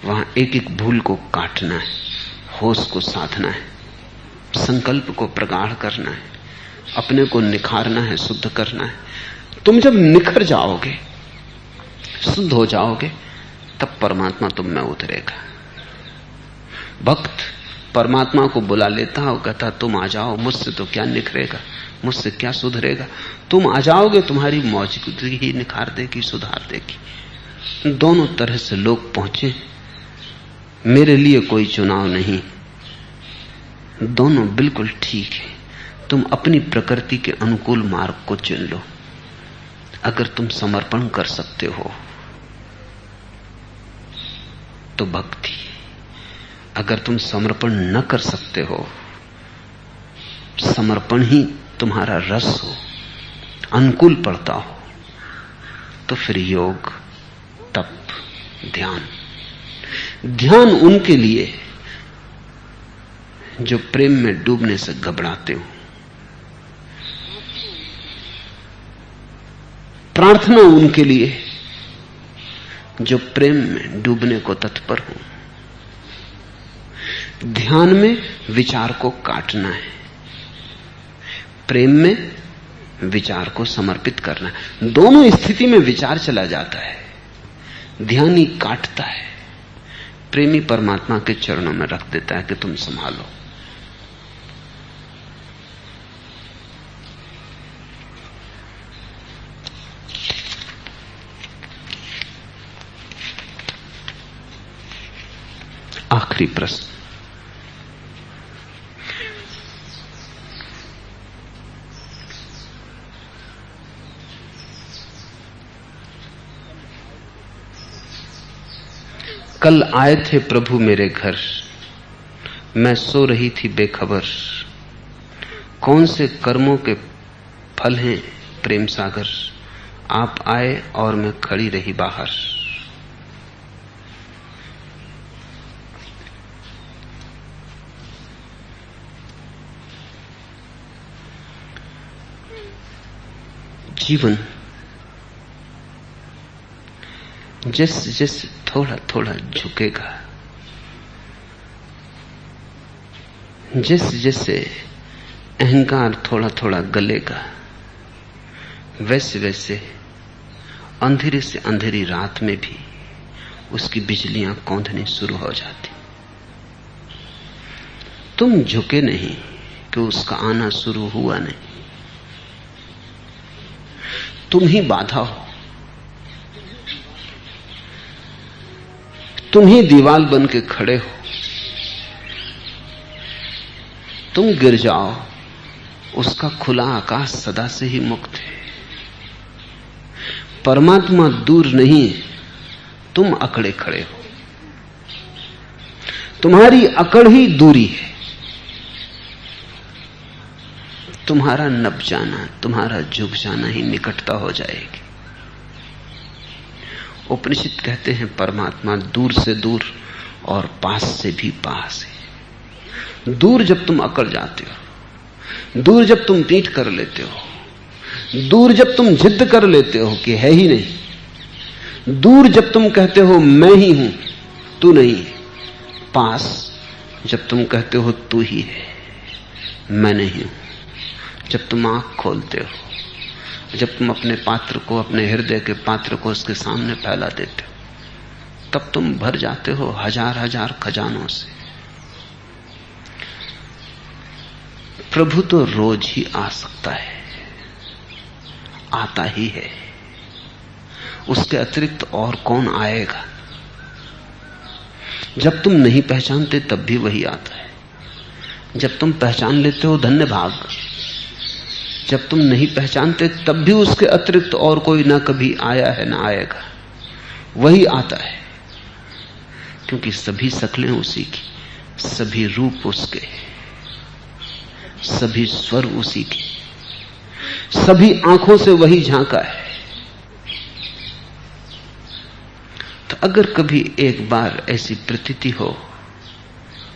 वहां एक एक भूल को काटना है, होश को साधना है, संकल्प को प्रगाढ़ करना है, अपने को निखारना है, शुद्ध करना है। तुम जब निखर जाओगे, शुद्ध हो जाओगे, तब परमात्मा तुम में उतरेगा। भक्त परमात्मा को बुला लेता और कहता तुम आ जाओ, मुझसे तो क्या निखरेगा, मुझसे क्या सुधरेगा। तुम आ जाओगे, तुम्हारी मौजूदगी ही निखार देगी, सुधार देगी। दोनों तरह से लोग पहुंचे, मेरे लिए कोई चुनाव नहीं, दोनों बिल्कुल ठीक है। तुम अपनी प्रकृति के अनुकूल मार्ग को चुन लो। अगर तुम समर्पण कर सकते हो तो भक्ति, अगर तुम समर्पण न कर सकते हो, समर्पण ही तुम्हारा रस हो, अनुकूल पड़ता हो, तो फिर योग, तप, ध्यान उनके लिए जो प्रेम में डूबने से घबराते हो, प्रार्थना उनके लिए जो प्रेम में डूबने को तत्पर हो। ध्यान में विचार को काटना है, प्रेम में विचार को समर्पित करना है। दोनों स्थिति में विचार चला जाता है, ध्यान ही काटता है, प्रेमी परमात्मा के चरणों में रख देता है कि तुम संभालो। आखिरी प्रश्न, कल आए थे प्रभु मेरे घर, मैं सो रही थी बेखबर, कौन से कर्मों के फल हैं प्रेम सागर, आप आए और मैं खड़ी रही बाहर। जीवन जैसे जैसे थोड़ा थोड़ा झुकेगा, जैसे जैसे अहंकार थोड़ा थोड़ा गलेगा, वैसे वैसे अंधेरे से अंधेरी रात में भी उसकी बिजलियां कौंधनी शुरू हो जाती। तुम झुके नहीं कि उसका आना शुरू हुआ नहीं, तुम ही बाधा हो, तुम ही दीवार बन के खड़े हो। तुम गिर जाओ, उसका खुला आकाश सदा से ही मुक्त है। परमात्मा दूर नहीं, तुम अकड़े खड़े हो, तुम्हारी अकड़ ही दूरी है। तुम्हारा नब जाना, तुम्हारा झुक जाना ही निकटता हो जाएगी। उपनिषद कहते हैं परमात्मा दूर से दूर और पास से भी पास है। दूर जब तुम अकड़ जाते हो, दूर जब तुम पीठ कर लेते हो, दूर जब तुम जिद कर लेते हो कि है ही नहीं, दूर जब तुम कहते हो मैं ही हूं तू नहीं, पास जब तुम कहते हो तू ही है मैं नहीं हूं, जब तुम आंख खोलते हो, जब तुम अपने पात्र को, अपने हृदय के पात्र को उसके सामने फैला देते हो, तब तुम भर जाते हो हजार हजार खजानों से। प्रभु तो रोज ही आ सकता है, आता ही है, उसके अतिरिक्त और कौन आएगा। जब तुम नहीं पहचानते तब भी वही आता है, जब तुम पहचान लेते हो धन्य भाग, जब तुम नहीं पहचानते तब भी उसके अतिरिक्त और कोई ना कभी आया है ना आएगा, वही आता है। क्योंकि सभी शक्लें उसी की, सभी रूप उसके, सभी स्वर उसी के, सभी आंखों से वही झांका है। तो अगर कभी एक बार ऐसी प्रतीति हो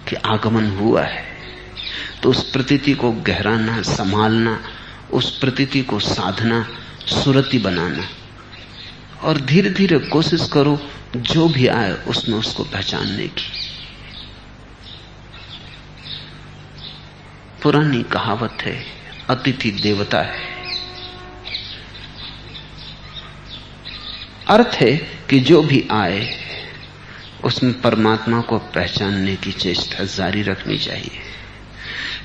कि आगमन हुआ है, तो उस प्रतीति को गहराना, संभालना, उस प्रतीति को साधना, सुरति बनाना, और धीरे धीरे कोशिश करो जो भी आए उसमें उसको पहचानने की। पुरानी कहावत है, अतिथि देवता है। अर्थ है कि जो भी आए उसमें परमात्मा को पहचानने की चेष्टा जारी रखनी चाहिए।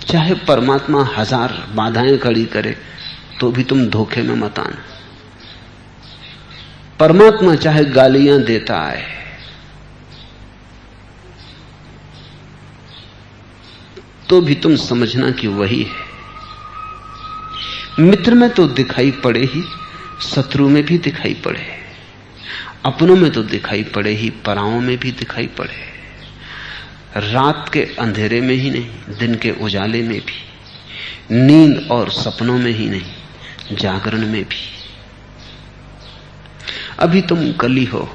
चाहे परमात्मा हजार बाधाएं खड़ी करे तो भी तुम धोखे में मत आना। परमात्मा चाहे गालियां देता है तो भी तुम समझना कि वही है। मित्र में तो दिखाई पड़े ही, शत्रु में भी दिखाई पड़े, अपनों में तो दिखाई पड़े ही, पराओं में भी दिखाई पड़े, रात के अंधेरे में ही नहीं, दिन के उजाले में भी, नींद और सपनों में ही नहीं, जागरण में भी। अभी तुम कली हो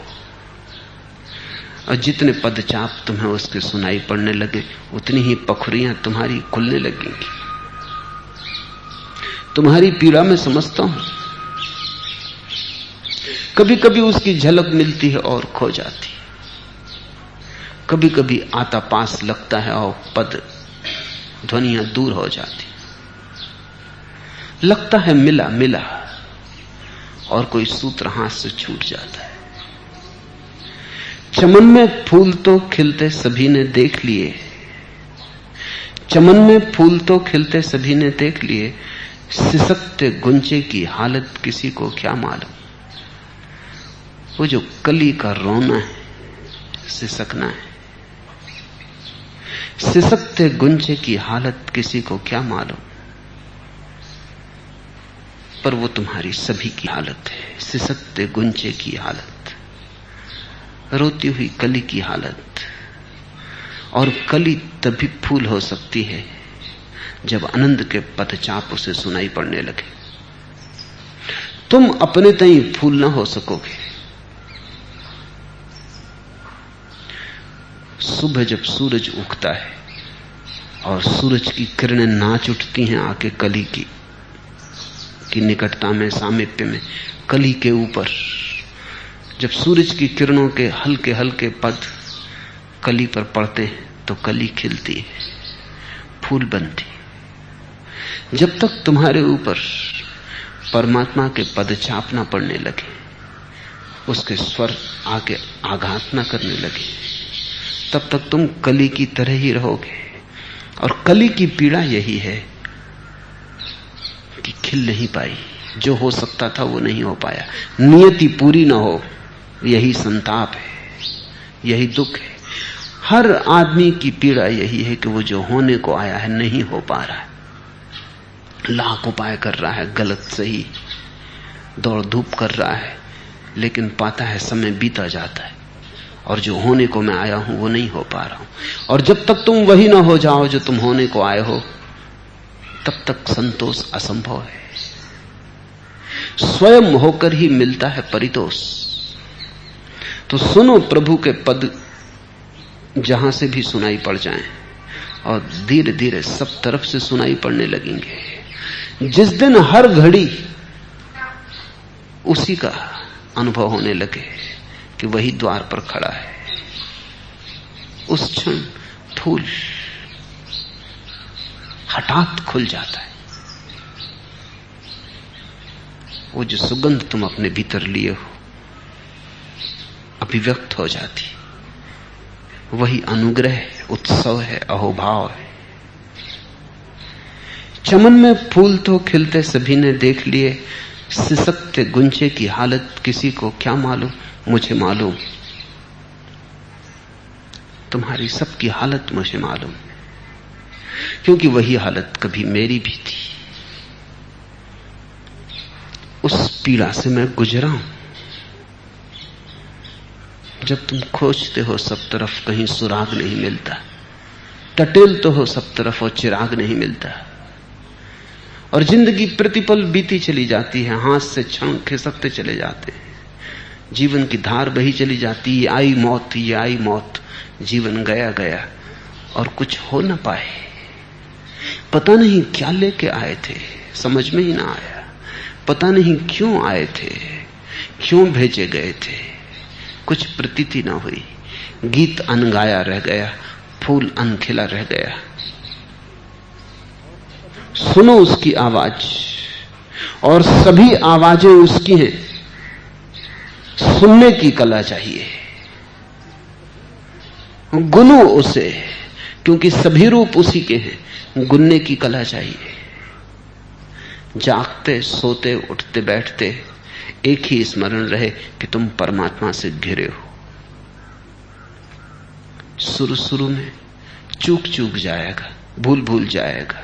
और जितने पदचाप तुम्हें उसके सुनाई पड़ने लगे, उतनी ही पखुरियां तुम्हारी खुलने लगेंगी। तुम्हारी पीड़ा में समझता हूं, कभी कभी उसकी झलक मिलती है और खो जाती, कभी कभी आता पास लगता है और पद ध्वनियां दूर हो जाती, लगता है मिला मिला और कोई सूत्र हाथ से छूट जाता है। चमन में फूल तो खिलते सभी ने देख लिए, चमन में फूल तो खिलते सभी ने देख लिए, सिसकते गुंजे की हालत किसी को क्या मालूम। वो जो कली का रोना है, सिसकना है, सिसकते गुंजे की हालत किसी को क्या मालूम। पर वो तुम्हारी सभी की हालत है, सिसकते गुंजे की हालत, रोती हुई कली की हालत। और कली तभी फूल हो सकती है जब आनंद के पदचाप उसे सुनाई पड़ने लगे। तुम अपने तई फूल ना हो सकोगे। सुबह जब सूरज उगता है और सूरज की किरणें नाच उठती हैं आके कली की निकटता में, सामीप्य में, कली के ऊपर, जब सूरज की किरणों के हल्के हल्के पद कली पर पड़ते हैं तो कली खिलती है, फूल बनती। जब तक तुम्हारे ऊपर परमात्मा के पदचाप ना पड़ने लगे, उसके स्वर आके आघात ना करने लगे, तब तक तुम कली की तरह ही रहोगे। और कली की पीड़ा यही है कि खिल नहीं पाई, जो हो सकता था वो नहीं हो पाया, नियति पूरी ना हो, यही संताप है, यही दुख है। हर आदमी की पीड़ा यही है कि वो जो होने को आया है नहीं हो पा रहा है, लाख उपाय कर रहा है, गलत सही दौड़ धूप कर रहा है, लेकिन पाता है समय बीता जाता है और जो होने को मैं आया हूं वो नहीं हो पा रहा हूं। और जब तक तुम वही ना हो जाओ जो तुम होने को आए हो, तब तक संतोष असंभव है। स्वयं होकर ही मिलता है परितोष। तो सुनो प्रभु के पद जहां से भी सुनाई पड़ जाएं, और धीरे धीरे सब तरफ से सुनाई पड़ने लगेंगे। जिस दिन हर घड़ी उसी का अनुभव होने लगे कि वही द्वार पर खड़ा है, उस क्षण फूल हठात खुल जाता है। वो जो सुगंध तुम अपने भीतर लिए हो अभिव्यक्त हो जाती, वही अनुग्रह, उत्सव है, अहोभाव है। चमन में फूल तो खिलते सभी ने देख लिए, सिसकते गुंजे की हालत किसी को क्या मालूम, मुझे मालूम। तुम्हारी सबकी हालत मुझे मालूम, क्योंकि वही हालत कभी मेरी भी थी। उस पीड़ा से मैं गुजरा हूं। जब तुम खोजते हो सब तरफ, कहीं सुराग नहीं मिलता, टटेलते हो सब तरफ और चिराग नहीं मिलता, और जिंदगी प्रतिपल बीती चली जाती है, हाथ से क्षण खिसकते चले जाते हैं, जीवन की धार बही चली जाती है। ये आई मौत, ये आई मौत, जीवन गया गया और कुछ हो ना पाए। पता नहीं क्या लेके आए थे, समझ में ही ना आया। पता नहीं क्यों आए थे, क्यों भेजे गए थे, कुछ प्रतीति ना हुई। गीत अनगाया रह गया, फूल अनखिला रह गया। सुनो उसकी आवाज, और सभी आवाजें उसकी हैं। सुनने की कला चाहिए, गुनो उसे, क्योंकि सभी रूप उसी के हैं। गुनने की कला चाहिए। जागते, सोते, उठते, बैठते एक ही स्मरण रहे कि तुम परमात्मा से घिरे हो। शुरू शुरू में चूक चूक जाएगा, भूल भूल जाएगा,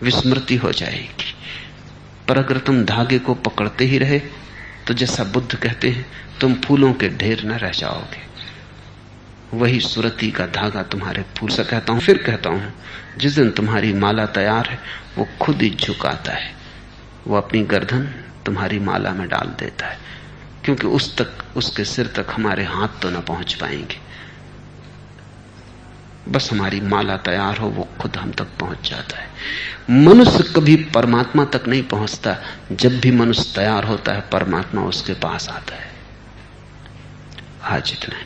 विस्मृति हो जाएगी, पर अगर तुम धागे को पकड़ते ही रहे तो जैसा बुद्ध कहते हैं, तुम फूलों के ढेर न रह जाओगे। वही सुरती का धागा तुम्हारे फूल से कहता हूं, फिर कहता हूं, जिस दिन तुम्हारी माला तैयार है वो खुद ही झुकाता है, वो अपनी गर्दन तुम्हारी माला में डाल देता है, क्योंकि उस तक, उसके सिर तक हमारे हाथ तो ना पहुंच पाएंगे। बस हमारी माला तैयार हो वो खुद हम तक पहुंच जाता है। मनुष्य कभी परमात्मा तक नहीं पहुंचता, जब भी मनुष्य तैयार होता है परमात्मा उसके पास आता है। आज इतना ही।